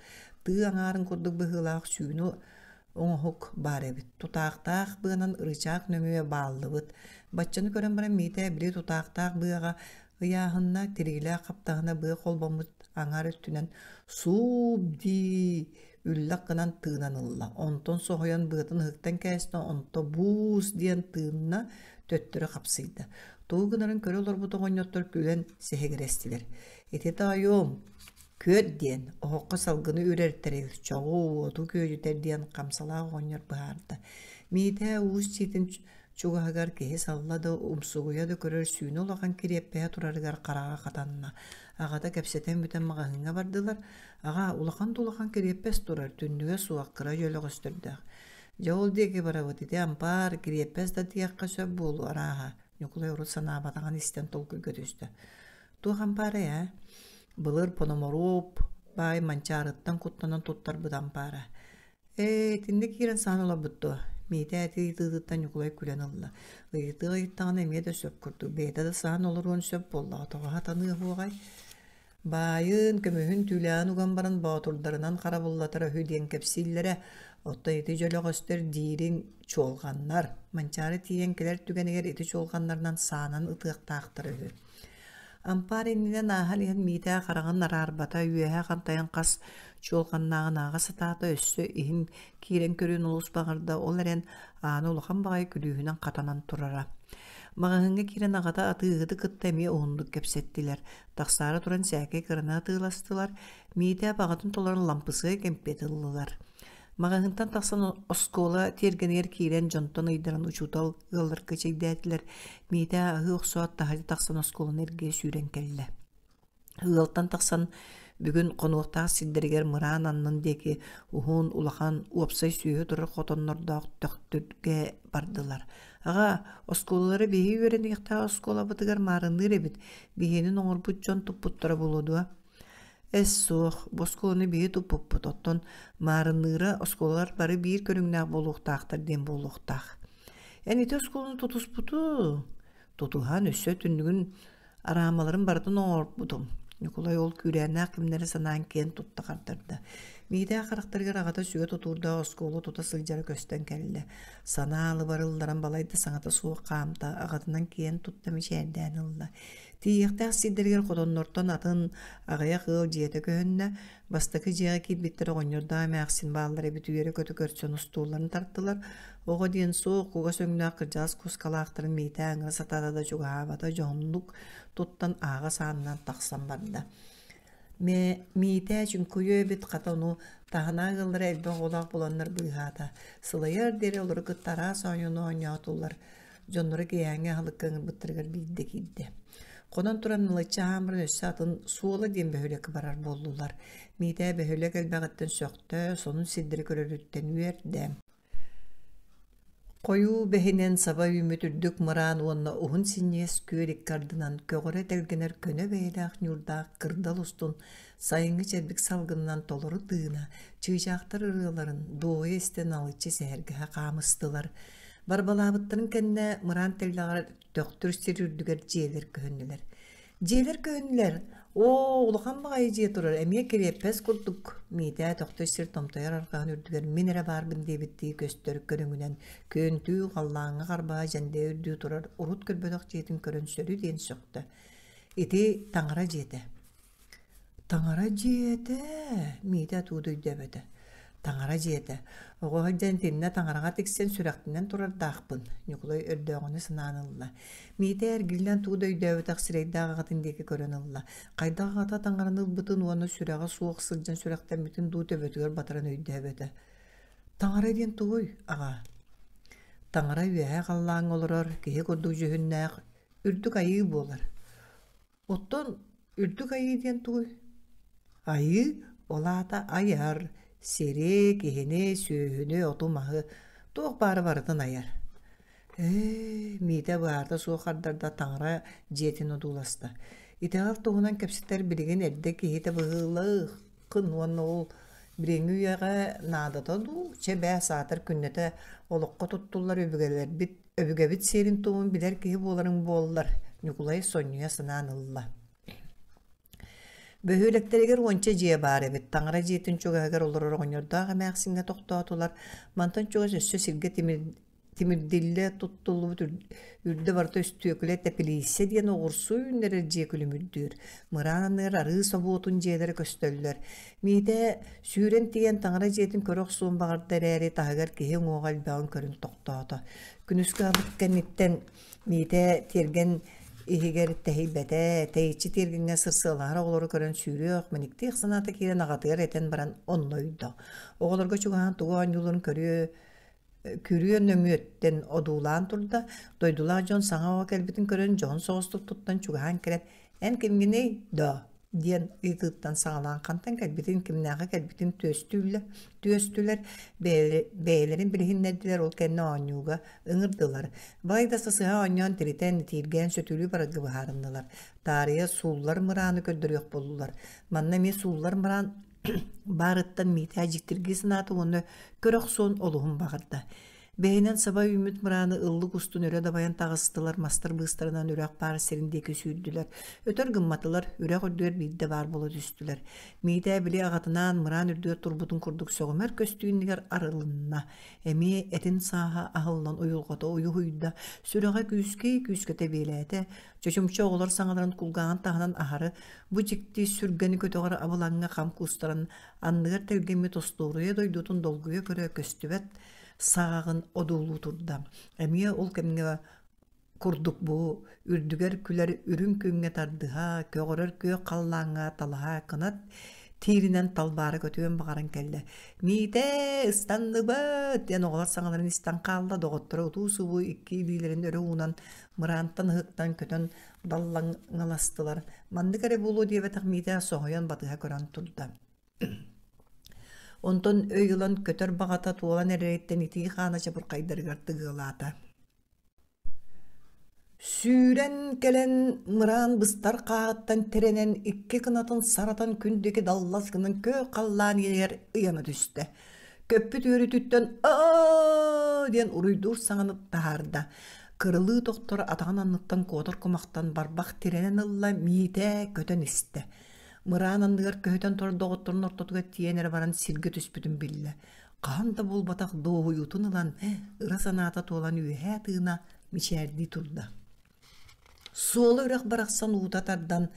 tığ aňarın kurduk bıhılaq suyunu oňohuk bar ebit. Tutaqtaq bığınan ırıçaq nömüye bağlıbıt. Batçany kören bara mite bili tutaqtaq bığa Gıyahınna tirila kaptağına bığı kolbamut aňar üstünen subdi üllaqınan tığınanılla. Onton soğuyan bığıtın hıktan kästin onto buz diyen tığınna töttürü kapsıydı. Tuğunların körü olur bu toğonyottur gülen sehegerestiler. Eti dayım köt diyen oğukka salgını ürerteri çoğu otu köydüter diyen kamsalağı oğonyor bıhardı. Mite uğuz çitin Çugagar kehe sallada umsuguya da körür suyunu olaqan kireppeya turargar qarağa qatanna. Ağada kepseten büten mağahınga bardılar. Ağa ulaqan tulaqan kireppes turar tünnüge suaq kıra jöle göstürdüq. Jol deki barabı didi ampar kireppes da diyaqqa söp bolu arağa. Nukulay urut sana batağan isten tolku götüstü. Tuğ ampara ya. Bılır ponomorup bay mançarıttan kutlanan tuttar bıdan para. Tinde kiren sana ola buttu. Mite eti tıdıttan yukulay külen alla. Iti ayıttan emye de söp kurdu. Beyda da sağın olur onu söp bolla. Toğa tanığı huğay. Bayın kömühün tüleğen ugambaran bağıturlarından karabullatıra hüdiyen kepsillere. Otta eti jöle göster dirin çolganlar. Mançarı tiyenkiler tügeneger eti çolganlarından sağınan ıtıqtağıtırı hü. Ампариннен ахалихан миитэ қарағын нарарбата үйэхэ қантайын қас чуолғаннағын аға сатаата өссө ихин киирен көрүн улус бағарда ол әрен ааны улахан бағай күлүүхінен қатанан турара. Мағahыңга кирен ағата атыгыды кыттами оңдук кепсеттилер. Тақсары туран сәке кырына атыыластылар. Миитэ бағатын толарын лампысы кемпетылылар. Мағahыңтан тақсан оскола тергенер кирен жонтон ыйдаран учутал ыллар кычайдәтилер. Миитэ ағы оқсуат тахады тақсан осколын эрге сүйрен келле. Ыалтан тақсан бүгін қонуқтағы сиддергер мыран аннын деки ухун улахан уапсай сүйі тұры қотоннордақ төқтүрге бардылар. Аға, осколалары бейі өрен иқтағы оскола бұтығар марыныр ebit, бейенін оңыр бұт жон тұппыттары болуды. Әс соқ, босколаны бейі тұппыппыт, оттон марыныры осколалар бары бейір көріңнәқ болуқтақтар ден болуқтақ. Әнеті осколаны тұтыс бұты, тұтуған өссө түндігін арамаларын бардың оңыр бұтым. Николай ол күрәнә кимнәре санаан кен тутта картырды. Миде карактарга рагата сүгө тутурда осколу тута сылжары көстөн келди. Санаалы барылдаран балайды саңата суу камта агатынан кен тутта мишерден ылды. Тиектә сиддергер кодоннортон атын агая кыл жете көннә бастакы жега китбиттер огоньорда мәксин балдары битүгере көтө көрчөн устууларын тарттылар. Ого ден суу куга сөңнө кыржас кускалактырын мейте аңра сатада жугабата жондук туттан ага сааннан таксан барды. Мейте чүн көйө бит катону тахана гылдыр элбе олак боланнар быйхата. Сылайар дере олар кыттара союну ойнятулар. Жонноры кеяңе халыккын быттыргар бийде кидде. Конан туран лыча хамрын өссө атын суола ден бөхөлөк барар болдулар. Мейте бөхөлөк элбегаттен сөктө, сонун сиддери көрөрүттен үйерде. Қою бәхінен саба үмітүрдік мұран онна ұғын синес көрік кардынан көгірі дәлгенер көне бәйләқ нүрдақ кырдал ұстын сайыңы жәбік салғыннан толыры тыына чыйжақтар ұрыларын доғы естен алычы сәргіға қамыстылар. Барбалабыттырын кәнне мұран тәлдағар төқтүрістер үрдігер жейлер көхіннелер. Жейлер көхіннелер, улахан бағай жей тұрар, әме кере пәс күрдік. Мейді тоқтөстер томтайар арқаған үрдігер менері барбын дебітті көстері көріңінен көнтүү қаллаңы қарбаға жәнде үрді тұрар ұрут көрбөдік жетін көрін сөрі ден соқты. Еті таңыра жеті. Таңыра жеті, мейді туды өйдебеді. Таңыра жеті. Оғы жантеніне таңыраға тексен сүрәқтінен тұрар дақпын. Николай өрдөғыны сынанылла. Мейді әргілден туды өйдебі тақсырайды ағатындекі көрінілла. Қайдағы ата таңыраныл бұтын оны сүрәға суық сылжан сүрәқтен бүтін дұты бөтігер батырын өйдебеді. Таңыра ден туғой, аға. Таңыра үйәе қаллаң олырар, кеге көрді жүйіннәқ, үрдік айы болар. Оттон үрдік айы ден туғой. Айы, ола ата айар. Сере, кехене, сүйіні, отумағы, тоқ бары-барыдан аяр. Мейді барды суқардарда таңыра жетін одуласты. Итағал тоғынан кәпсеттер білген әрді кехеті бұғылы қын оны ол біреңі үйаға надатаду, че бә сатыр күннеті олыққа тұттулар өбіге бит серін тоғын білер кехе боларын болылар. Николай Сонюя сынанылла. Бөхөлектергер онча жие бар ebit. Таңыра жиетін чугагар олар оңырдағы мәқсінге тоқтатулар. Мантан чугас өссө сирге тимирдилле туттулу үрді барты үстүйекіле тәпілейсе ден оғырсу үнлері жие күлімірдір. Мұрананыр ары собуотун жиелері көстөлілер. Мейде сүйрен тиген таңыра жиетін көріқ суын бағардар әрі тағығар кейін оғал бәуін көрін тоқтаты. Күнүскө абыткәнниттен мейде терген Ихигер тәхейбәтә, тәйчі тергенге сырсылары олары көрін сүйрек, мінікті иқсанаты керен ағатығар әтен баран онны үйді. Оғыларға чуған туған юлын көрі нөмөттен одулан тұрды, дойдулар жон саңа оға кәлбітін көрін жон соғыстық тұттан чуған керет, ән кемгеней да, ден ұйтықтан сағалан қантан кәлбітін кемнәға кәлбітін төстілер, бәйлерін білігіннәділер ол кәнне оңюға ұңырдылар. Байдасы сыға оңян тірітен тирген сөтілі барады бұхарындылар. Тария суллар мұраны көрдірек болулар. Манна ме суллар мұран барыттан мейті әжіктіргі сынаты оны көріқ сон олуғын бағырды. Бэйнен саба үмүт мыраны ыллык устун өрө дабайан тагыстылар, мастар быстарынан үрак бар сериндеки сүйдүлөр. Өтөр гымматылар, үрак үрдүөр бидде бар боло түстүлөр. Миите били агатынан мыран үрдүөр турбутун курдук сөгөмөр көстүүннигер арылынна. Эми этин сааха ахыллан уюлгото уюхуйда, сүрөға күүскете биэлээте, чочумча оголор саңаларын кулгаган таханан ахары, бу жикти сүргени көтөгөр абылаңга хам кустарын анныгар телгеми тостууруя дойдутун долгуя көрө көстүбет, сағын одулу турда. Әмия ол кемге курдук бу, үрдүгер күлер үрүн күңге тардыха, көгөрөр кө қаллаңа талаха кынат, тиринен талбары көтүөн багаран келді. Миите ыстанды быт, ден оғалар саңаларын истан қалда доғыттыры утуусу бу икки билерин өрі уунан, мырантан хыктан көтөн даллаңаластылар. Манды кәре болу диебетақ миите соғойан батыға көран турда. Онтон өйілан көтөр бағата туолан әререттен итigi хана жабыр қайдарығар тығылата. Сүйрен келен мыран быстар қағыттан теренен икки кынатын саратан күндеки даллас кынын кө қаллан егер ұяны түсті. Көппі түрі түттен ден ұруйдур саңынып тағарда. Кырылы тоқтор атаған анныттан котор комақтан барбақ теренен ылла миите көтен істі. Мыран андығар көйтен торы доғыттырын ортотуға тиенер баран силге түспүтін білі. Қанда бол батақ доғыютын ылан, ыра саната толан үйе тыына мичәрді тұрда. Суолы үрақ барақсан уутатардан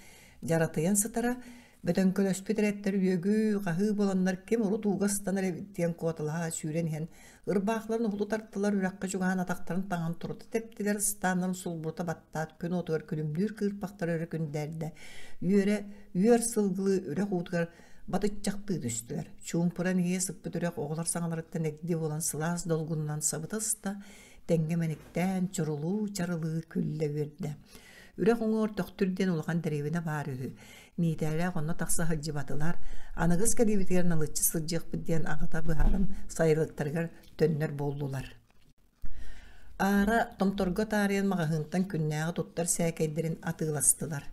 жаратыян сытара, бөтен көлөспетіреттер үйегü қағы боланлар кем ұру туғастанар ебіттен қуатылаға сүйрен хен, ырбақларын ұлы тартылар үраққа жүған атақтарын таңан тұрды тептілер станларын сұлбұрта баттат, күн отығар күлімдер кырпақтар өрі күндерді. Үйер сылғылы үрек ұтығар батыт жақты түстілер. Чуымпыран ие сыппыт үрек оғылар саңаларыттан әкде болан сылас долғынынан сабытыста, тәңгеменіктен чұрылу чарылы күлі верді. Үрек оңыр төқтүрден олған дәревіне бар үйі. Мийтәлі ғонна тақса хыджы батылар, анығыз кәдебеттерін алытчы сылжық бүдден ағыта бұхарын сайылықтарғар төннер болдулар. Ара томторға тарыян мағahынтан күннәғы тұттар сәкәйдерін атыластылар.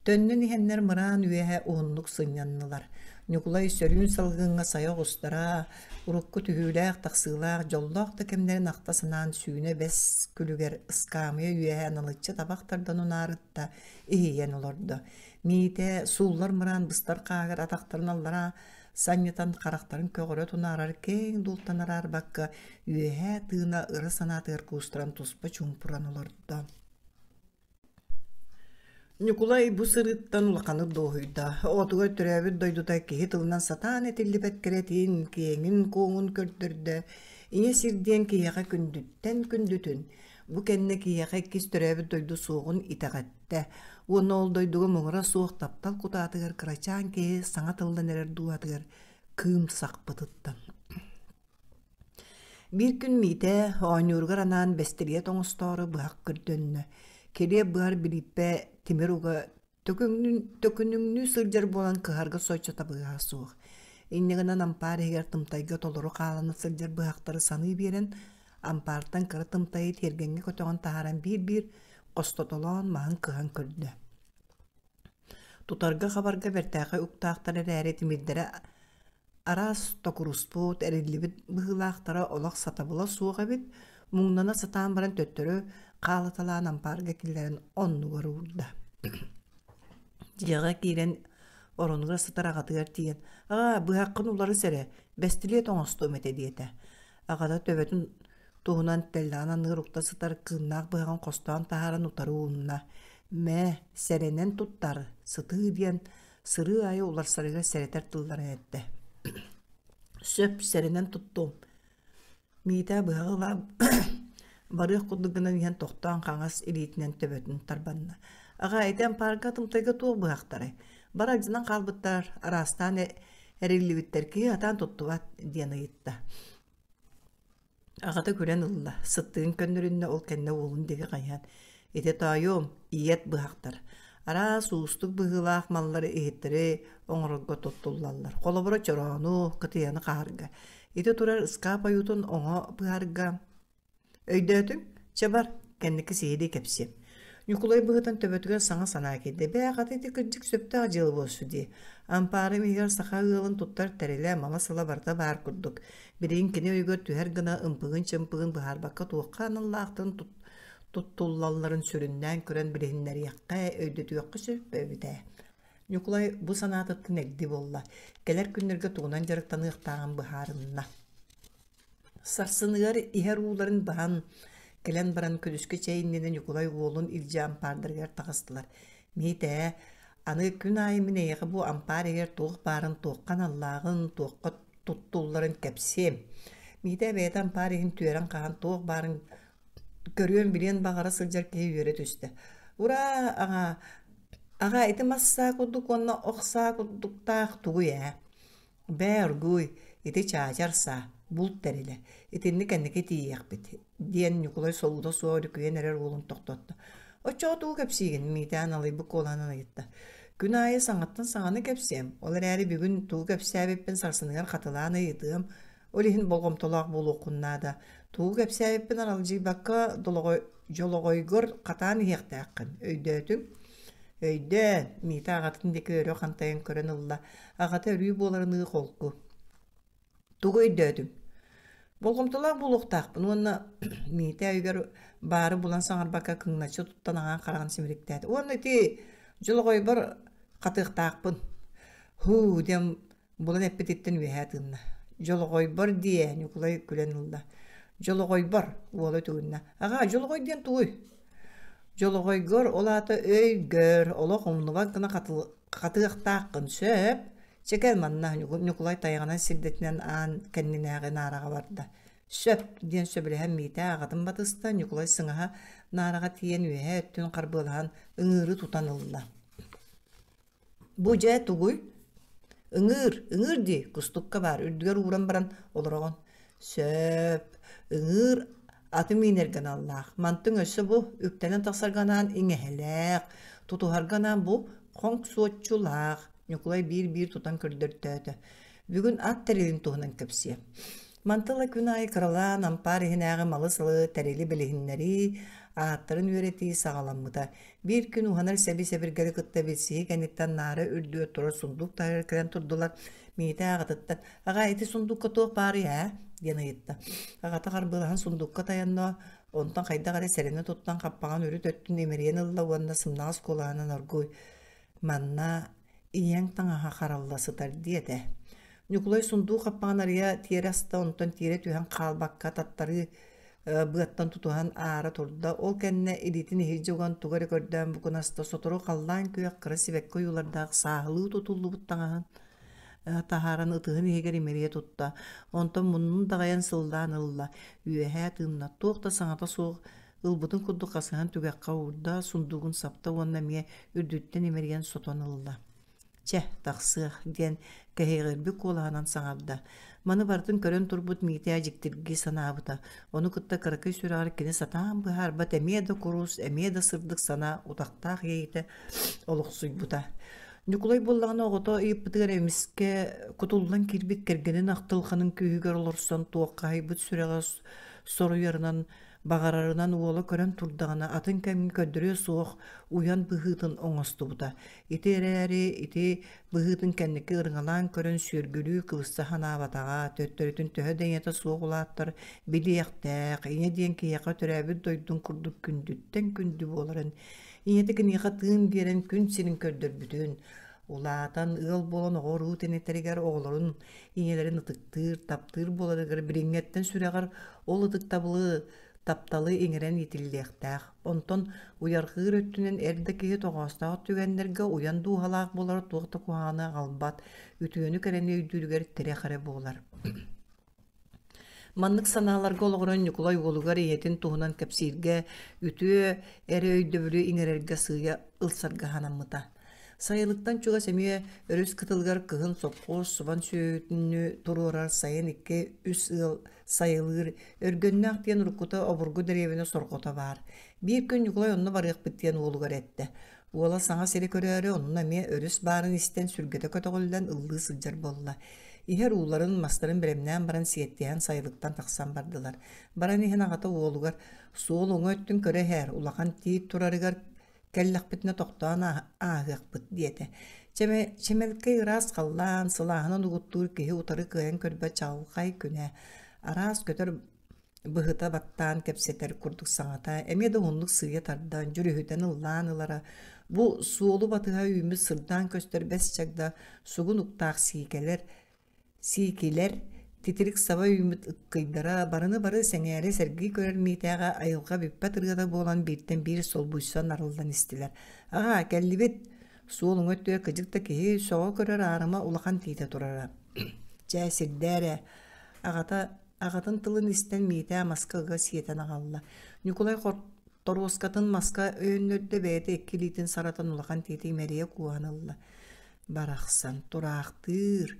Төннін ихеннер мыран үйәе оғынлық сыняннылар. Нүкулай сөрін салғынға сайық ұстара, ұрыққы түхіләқ тақсылақ, жоллақ тәкемдерін ақтасынан сүйіне бәс күлігер ысқамыя үйәе аналытчы табақтардан ұнарытта ихейен олырды. Миите суллар мыран быстар қағыр атақтарын аллара саннетан қарақтарын көгірі тұнарар кең дұлтанарар баққа үйәе тыына ұры санатығыр көстіран тұспа чүмпұран олырды. Николай бу сырыттан улақаны доғыйда. Отуға түрәбіт дойдута кеге тылынан сатан етіліпет керетин, кеңін коңын көрдірді. Ине сирден кеяға күндүттен. Бу кәнне кеяға кес түрәбіт дойду соғын итағатты. Оны ол дойдуға мұңыра соқ таптал құтатығыр қырачан кеге саңа тылдан әрер дуатығыр кым сақ бұтыттан. Bir gün миите оңюргар анан бестерие тоңысторы бұғақ көрдөнні. Кере бұғар біліппе Темир уга төкүнүңнү сылжар болан кыһарга сойчо табыга суох. Иннегенен ампар егер тымтайга толору кааланы сылжар быхактары саны берен, ампартан кыры тымтайы тергенге көтөгөн тахаран бир костотолон маан кыхан көрдү. Тутарга хабарга бертаага уктаактар эре тимирдере арас токуруспут эрилибит быхылаактара олак сатабыла суога бит, муңнана сатаан баран төттөрү каалаталаан ампарга киллерин оннугар уурда. Жыга кирен оронугар сытарагатыгар тиен. Быхаккын улары сере, бестилие тоңосту мете диете. Агада төбөтүн туһунан теллаанан ырукта сытар кыннаак быхаган костуан тахаран утары уунна. Мэ серенен туттар, сыты диен, сыры айы улар сарыга серетер тыллар этте. Сөп серенен туттум. Миите быхагыла барык кудугынан ен тоқтан қаңас илитинен төбөтүн тарбанна. Ага этен парга тымтайга туох быхактары. Барагдынан қалбыттар арастан эрилибиттер ки атан туттубат диен ыйытта. Агата көрен ылла, сыттыын көннөрүнне ол кенне уолун деги кайан. Эте тайом иет быхактар. Ара суустук быгылаах маллары иеттери оңорго туттуллаллар. Колобора чорону кытыяны каарга. Эте турар ыска паютун оңо быарга. Өйдөтүң, чабар, кенники сейди кепсем. Нюкулай быһытан төбөтүгөр саңа санаа киирде. Бэҕат ити кырдьык сөптө ажыыл буолсу дии. Ампары миигер саха ыалын туттар тәрелэ мала сыла барда баар курдук. Бириин кини өйгөр түһэр гына ымпыгын чымпыгын быһаарбакка туохха аналлаахтын туттуллалларын сүрүннään көрөн билиһиннэриэххэ өйдөтүөккө сөппөбүтэ. Нюкулай бу санаатыттын эгди болла. Келер күннерге тугунан жарыктаныыхтааҕан быһаарынна. Сарсыныгар иһэр ууларын баһан келен баран көдүскө чейиннен Нюкулай уолун илжи ампаардырыгар тагыстылар. Миитэ аны күн айы минэйэхэ бу ампаар эгер туох баарын туоххан аллаагын туохха туттулларын кэпсиэм. Миитэ бэйэ ампаар иһин түөрэн хаан туох баарын көрүөн билиэн багара сылдьар киһи үөрэ түстэ. Ура ага ити массаа курдук онно охсаа курдуктаах тугуя. Бэргуй ити чаачарса бул териле. Итинни кэнники тиийэхпит. Диэн Нюкулай солуда суору күйен эрер уолун тохтотто. Оччоо туу кэпсиигин миитээн алайбы куолаанан айытта. Күн айы саңаттан саңаны кэпсиэм. Олар эри бүгүн туу кэпсээбиппин сарсыныгар хатылаан айытыым. Олиһин болгомтолоох булууккуннаада. Туу кэпсээбиппин аралжыйбакка жологойгор катаан иһиэхтээххин. Өйдөөтүң. Өйдөө миитэ агатын деки өрө хантайын көрөн ылла. Агата өрүү буоларыны холку. Тугу өйдөөтүң. Болгомтолоох булуктаахпын. Уонна миитэ өйгөр баары булан саңарбакка кыңначы туттан агаан караган симириктээт. Уонна ти жологойбор катыктаахпын. Хуу дем булан эппетиттен үэһэтынна. Жологойбор дие Нюкулай күлен ылла. Жологойбор уолу тугунна. Ага жологой диэн тугуй. Жологойгор олаата өйгөр олох умнубак гына катыктааккын сөп. Чекер манна Нюкулай тайганан сирдетинен аан кэннинээгэ наарага барда. Сөп диэн сөбүлэһэн миитэ агатын батыста Нюкулай сыңаха наарага тиен үэһэ өттүн карбылаан ыҥыыры тутан ылла. Бу жээ тугуй. Ыҥыыр ди кустукка бар. Үрдүгөр ууран баран олорогон. Сөп ыҥыыр аты минерген аллаах. Мантың өссө бу үктенен тахсарганан иңэһэлээх. Тутуһарганан бу хонг суотчулаах. Нюкулай бир тутан көрдөртөөтө. Бүгүн ат терилин туһунан кэпсиэ. Мантыла күн айы кыралаан ампаар иһинээҕи малы сылы терили билиһиннэри ааттарын үөрети саҕаламмыта. Бир күн уһанар сэби-сэбиргери кытта билсиһи кэнниттэн наары үрдүө турар сундук тайыр кэлэн турдулар. Миитэ аҕатыттан «Ага ити сундукка туох баары ээ?» диэн ыйытта. Аҕата харбылаһан сундукка таянно онтон хайдаҕары сэрэни туттан хаппаҕан үрү төттүн эмериэн ылла уонна сымнаҕас кулаанан оргуй. Манна ийэң таҥаһа харалласытар диэтэ. Нюкулай сундуу хаппаан арыя тиэри аста онтон тиэри түһэн хаалбакка таттары быаттан тутуһан аара турда. Ол кэннэ илитин иһирдьуган тугары көрдөөн букунаста сотору халлаан күйек кыра сибекке юлардаах сааһылыы тутуллубут таҥаһын таһааран ытыһын иһигэр имерие тутта. Онтон муннун дагайан сылдаан ылла. Үөһэ тыымна туохта саҥата суох ылбытын курдукасыһан түгэкка уурда сундуугун сапта уонна мие үрдүттен имериен сотон ылла. Че тахсыах диэн кэһиэгэрби куолаанан саҥарда. Маны бартын көрөн турбут миитэ ажиктирги санаабыта. Ону кытта кыракый сүрэҕэр кини сатаан быһаарбат эмиэ да курус, эмиэ да сырдык сана утахтаах ийэйитэ олохсуйбута. Нюкулай боллаҕына оҕото ыйыппытыгар эмиске кутуллан кирбит кэргэнин ахтылханын күүһүгэр олорсон туоккаһайбыт сүрэҕэ соруйарынан бағарарынан уола көрөн турдаҕына атын кэмин көддөрүө суох уян быһыытын оҥостубута. Ити эрээри ити быһыытын кэнники ырыҥалаан көрөн сүөргүлүү кыбысса ханаабатаҕа төттөрүтүн төһө дэйэта суох улааттар билиэхтээх иñе диэн киэхэ төрөөбүт дойдун курдук күндүттэн күндү буоларын иñети кыныйха тыын биэрэн күн сирин көрдөрбүтүн улаатан ыал болон оҕоруу тенеттеригэр оҕолорун иñелерин ытыктыыр таптыыр буоларыгар бириҥҥэттэн сүрэҕэр ол ытыктабылыы тапталы иңерен итиллиэхтээх. Онтон уяргыыр өттүнэн эрдэ киһи тоҕоостаҕа түгэннэргэ уян дууһалаах буолар туохта куһааны аҕалбат үтүөнү кэрэни өйдүүрүгэр тэрэхэрэ буолар. Маннык санааларга олоҕорон Нюкулай уолугар ийэтин туһунан кэпсииргэ үтүө эре өйдөбүрү иҥерэргэ сыыя ылсарга ханаммыта. Сайылыктан чуга семие өрүс кытылгар кыһын сопхуос субан сүүтүннү туруорар сайын икки үс ыл сайылыр өргөннээх диэн уруккута обургу деревине соргота бар. Бир күн Нюкулай онно барыахпыт диэн уолугар этте. Уола саҥа сири көрөөрү онуна эмиэ өрүс баарын истен сүргөтө көтөҕүллэн ыллыы сылдьар болла. Иһэр ууларын мастарын биремнээн баран сиэттиээн сайылыктан тахсан бардылар. Баран иһин аҕата уолугар суол оҥо өттүн көрөһээр улахан тиит турарыгар Келлахпытна тоқтоан ағықпыт диете. Чемелке ырас қаллан, сылағынан ұғыттуыр кеге утары кыйын көрбі чалғай күне. Арас көтір бұғыта баттан кепсетер күрдік саңата, әмеді онлық сыя тардан, жүріхітен ұллан ылара. Бұ суолу батыға үйіміз сырдан көстер бәс чагда суғын ұқтақ сикелер, титирик сава үйіміт ұққайдара, бары сәңәрі сәргі көрер мейтаға айылға біппәт ырғада болан бейттен бір сол бұйсан арылдан істілер. Аға, кәлібет, суолың өттіе кыжықта кеге соға көрер арыма улақан тейті тұрара. Жә сірдәрі, ағатын тылын істен мейта маскаға сиетен ағалла. Николай Торғоскатын маска өйінлерді бәйті еккелейтін саратын улақан тейті мәрия куанылла. Барақсан, тұрақтыр.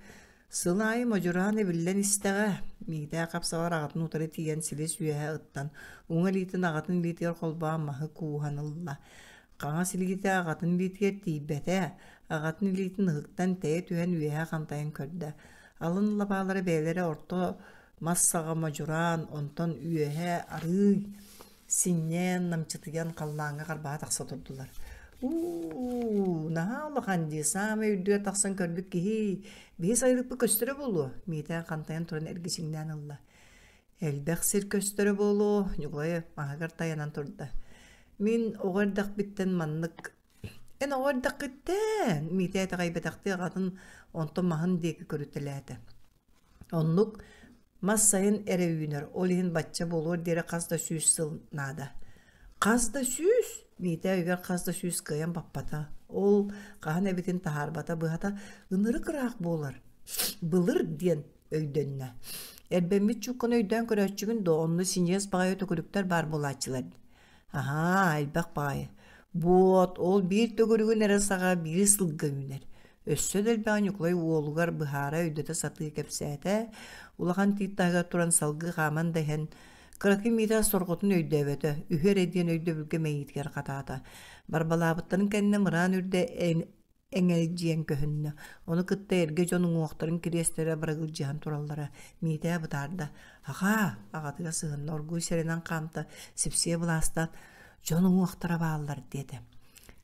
Сылайы мажураны білден істіға. Мейта қапсавар ағатын ұтары тиген сілес үйәе ұттан. Оңа лейтін ағатын лейтер қолбаға мағы куанылла. Қаңа сілгеті ағатын лейтер тейбәті. Ағатын лейтін ұғықтан тәйі түйен үйәе қантайын көрді. Алын лабалары бәйлері орто массаға мажуран, онтан үйәе арый. Синнен намчытыган қаллаңа қарбаға тақса тұрдылар. Наға олақан дей, самы үрдіге тақсан көрбік кейі. Бейс айрықпы көстірі болу. Мейті қантайын тұрын әргесіңден ұлла. Әлбәқ сер көстірі болу. Нүғылайы мағағар таянан тұрды. Мен оғардақ біттен маннық. Оғардақ біттен. Мейті әті ғайбетақты ағатын онты мағын дейкі көрітіләді. Онлық Массайын әрі үйінер, олығын батча болуыр дері қазда сүйіс сылнада. Қазда сүйіс? Мейті өйгер қазда сүйіс қиян баппата. Ол қаған әбетін тахарбата бұғата ұныры қырақ болыр. Бұлыр ден өйденне. Әрбәмет чүкін өйден көрәтчігін доғынны синес бағай өтікіліктер бар болачылар. Аха, әлбәқ бағай. Бот, ол бір төгірігін әрі саға бірі сылғы үйінер. Өссөд әлбәғын юқлай уолуғар бұхара өйдеті сатығы кәпсәті, улахан титтаға туран салғы қаман дәйін, қырақы мейта сорғытын өйдәбеті, үйер әден өйді бүлге мәйіткер қатата. Барбалабыттарын кәнне мұран үрді әңәлжиен көхінні. Оны күтті әрге жоның оқтарын керестері барағыл жиhan тураллары мейта бұтарды. Ағатыға сығын оргуй сәрінен қамты, сіпсие бұластан жоның оқтара бағалар деді.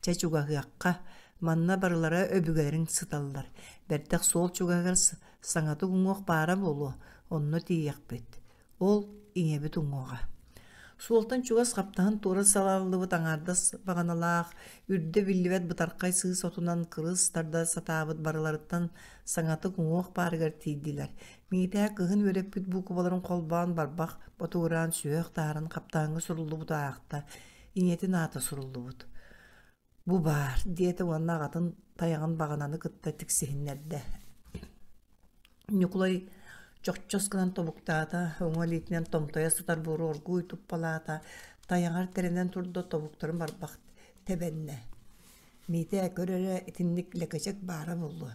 Чәчуғағыққа манна барылара өбүгәрін сыталлар. Бәртәк сол чугағар саңаты ұңоқ бара болу, онны тейек бет. Ол иңебет ұңоға. Суолтан чугас қаптағын тура салалығы таңардас бағаналақ, үрді білівет бұтарқай сыз отунан қырыз тарда сатабыт барыларыттан саңаты ұңоқ барығар тейділер. Мейті қығын өреп бүт бұқы баларын қолбаған барбақ, бұтығыран сүйек тарын қаптағыңы сұрылды бұта ақта, иңетін аты сұрылды бұт. Бұ бар, диеті онна ағатын таяғын бағананы күтті тіксігінлерді. Нүкулай жоқчоскынан тобуктата, оңалитінен томтая сытар бұры оргу ұйтып балата, таяғар теренен тұрды тобуктарын барбақ тебенне. Мейте көрері етіндік лекачек бары болу.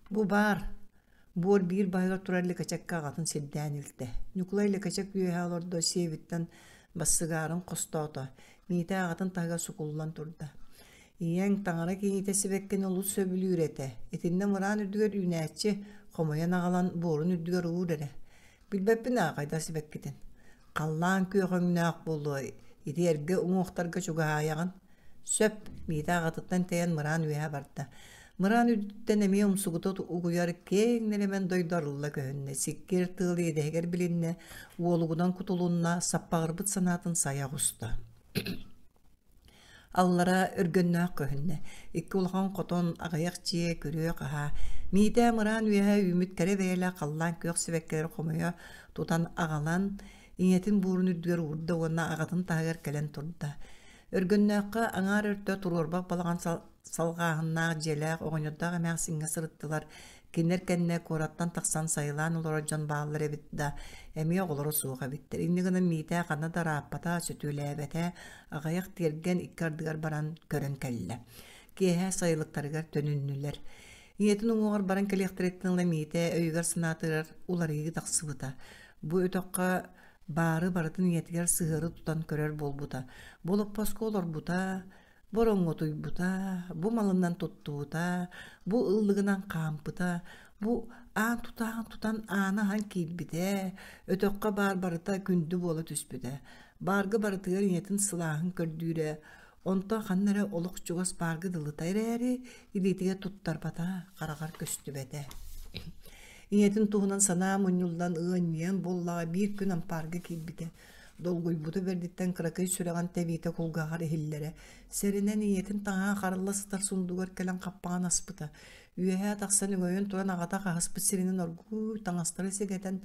Бұ бар, бұр бір байғар тұрар лекачекка ағатын селден үлді. Нүкулай лекачек үйе алырды севіттен бассығарын қостауды. Мейте ағатын тағы сұқылынан тұрды. Иен таңара кейте себеккен ұлы сөбілі үреті. Етінде мұран үрдігер үйнәтші, қомаян ағалан борын үрдігер ұғырыры. Білбәппін ағайда себеккетін. Қаллан күйіғіңіне ақ болу, еті әрге ұңықтарға жүгі аяғын. Сөп, мейте ағатыттан тәйін мұран үйе барды. Мұран үрдіктен әме ұмсығыты ұғыяры кеңнелемен дойдарылла көхінне. Секкер тығылы едегер білінне, уолығыдан құтылуына саппағырбыт санатын сая құсты. Аллара өргөннәк көхінне. Икки улған қотон ағаяқ чие көрі қаға. Мейті мұран үйе үміт кәрі бәйлі қаллан көк себеккер қомыя тұтан ағалан, инетін бұрын үрдігер ұрды онна ағатын тағыр кәлен тұрды. Өргөннәққа аңар өрті тұрорбақ балаған салғағыннақ желәқ оғынырдағы мәқсіңе сырыттылар. Кенер кәнне кораттан тақсан сайылан олар жан бағылар әбітті, әме оғылары суға біттір. Иннігінің мейті қаны да раппата сөтөлі әбәті, ағаяқ терген иккардығар баран көрін кәлі. Кейе сайылықтарығар төніннілер. Инетін оңығар баран кәліқтіреттіңлі мейті өйгар сынатығар олар егі тақсы бұта. Бұ өтіққа бары барытын инетігер сығыры тұтан көрер бол бұта. Болып пасқа олар бұта, Борон отуй бута, бу малынан тұтты бута, бу ыллығынан қампыта, бу аан тұтан анахан кейбіде, өтөққа бар-барыта күнді болы түспіде. Барғы барытығыр инетін сылағын көрдүйре, Онта ханнара олық чугас баргы дылытайрääри илитиге туттарбата қарағар көстүбете. Иетин туһунан санаа муньулдан ыаньян боллаға bir күн ампаргы килбите. Долгуйбуты бердиттен кыракый сүреген тебите кулгағар эхиллере. Серинен иетин таңа қарылла сытар сундугар келен қаппаған аспыта. Үйеһэ тақсан өгөйөн туран ағата қағаспыт сиринен оргуй таңастары сегетен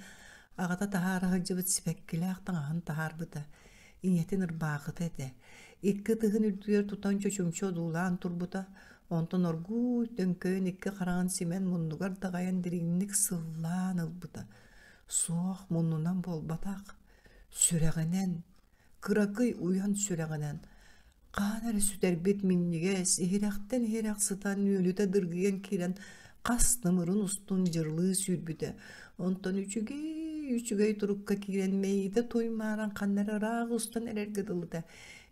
ағата тахара хыджыбыт сипеккилээх таңаһын тахарбыта. Иетин ырбаагыт эте. Икки тыгын үрдүер тутан чөчүмчө дуулаан турбута. Онтон оргуй дөңкөйөн икки қараған симен муннугар дагайан диринник сыллаан ылбыта. Суох муннунан болбатақ. Сүрәгенен, кыракый уян сүрәгенен. Қанары сүтербет минниге сихирақтен хирақсытан нөліті дыргыген кирен қастымырын устун жырлы сүрбіді. Онтон үчүгей турукка кирен мейді тоймаран қаннары рағы устан әрергіділді.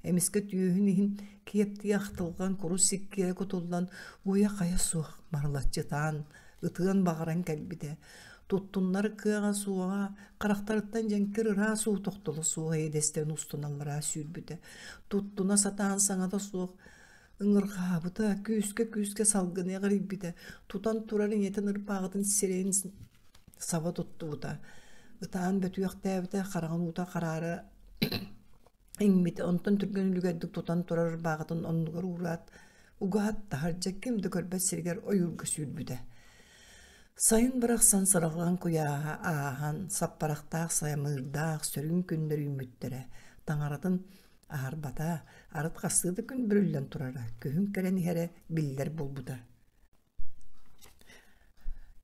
Эмиске түйіхін ихин кепті ақтылған құру сиккере көтулдан уя қая суақ марлатчытан, ытыған бағаран кәлбіді. Туттуннар кыага суға, қарақтарыттан жәнкер ыра суу тоқтылы суға едестен устуналыра сүрбіді. Туттуна сатаан саңада суық, ыңырғабыта күйіске салғыны ғарибіді. Тутан турарын етін ұрпағытын сирейін сава тұтты бұта.Ытаан бөтуяқта әбіті қараған ұта қарары еңметі. Онтан түрген үлгәдік тутан турар бағытын онығыр ұрат. Уғат тахар жәккемді көрбәт сергер ойылғы сүрбіді. Сайын бірақ сансырағын күйаға ағын, саппарақтақ сайымырдақ сөрін күндер үміттері. Таңаратын ағарбата, арыт қасыды күн бүрілден тұрары. Күйін кәрен хәрі білдер болбуда.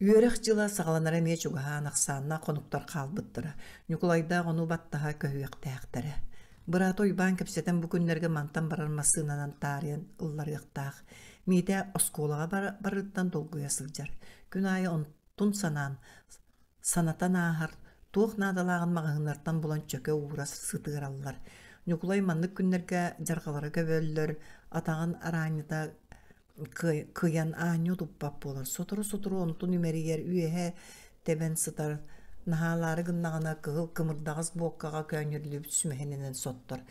Үйерек жыла сағаланары ме чуғаан ақсанына қонуқтар қалбыттыры. Нүкулайда ғону баттаға көйіқтәқтірі. Бұрат ойбан кепсетен бұл күндерге мантан барармасынанан тариян ұллар ұқтақ. Мейде осколаға барыттан долгуя сылжар. Күн айы онтун санан, санатан ағар, туық надалағын мағынартан болан чөке уырас сытығыр алылар. Нүкулай маннық күндерге жарғалары көвелілер, атағын араныда кыян аню туппап болар. Сотыру онтун үмерігер үйеhe тебен сытар, нахалары гыннағына кығыл кымырдағыз боққаға көнерліп сүмәхенінен соттыр.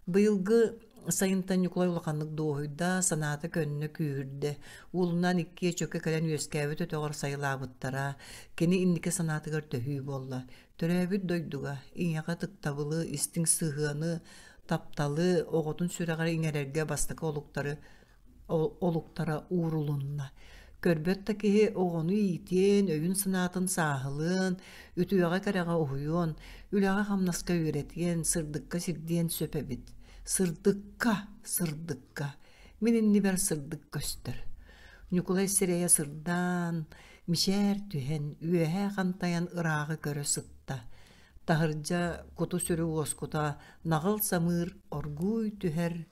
Бұйылғы сайынтан Николай Улақанлық доғыйда санаты көнні күйірді. Улынан икке чөке кәлен өскәбі төтіғыр сайылабыттара, кені иннеке санатығыр төхүй болла. Төрәбіт дойдуға, иңяға тықтабылы, истің сығыны, тапталы, оғытын сүрәғары иңерерге бастықы олуқтара уырулунна. Көрбетті кеге оғыны итен, өйін сынатын сағылын, үтіяға кәреға оғыйон, үліға қамнасқа өретген, сырдыққа сирден сөпәбіт. Сырдыққа. Менінні бәр сырдық көстір. Николай Серея сырдан, мишер түйен, үйәе қантаян ырағы көрі сытта. Тағыржа көту сүрі оскута, нағыл самыр, оргуй түхер.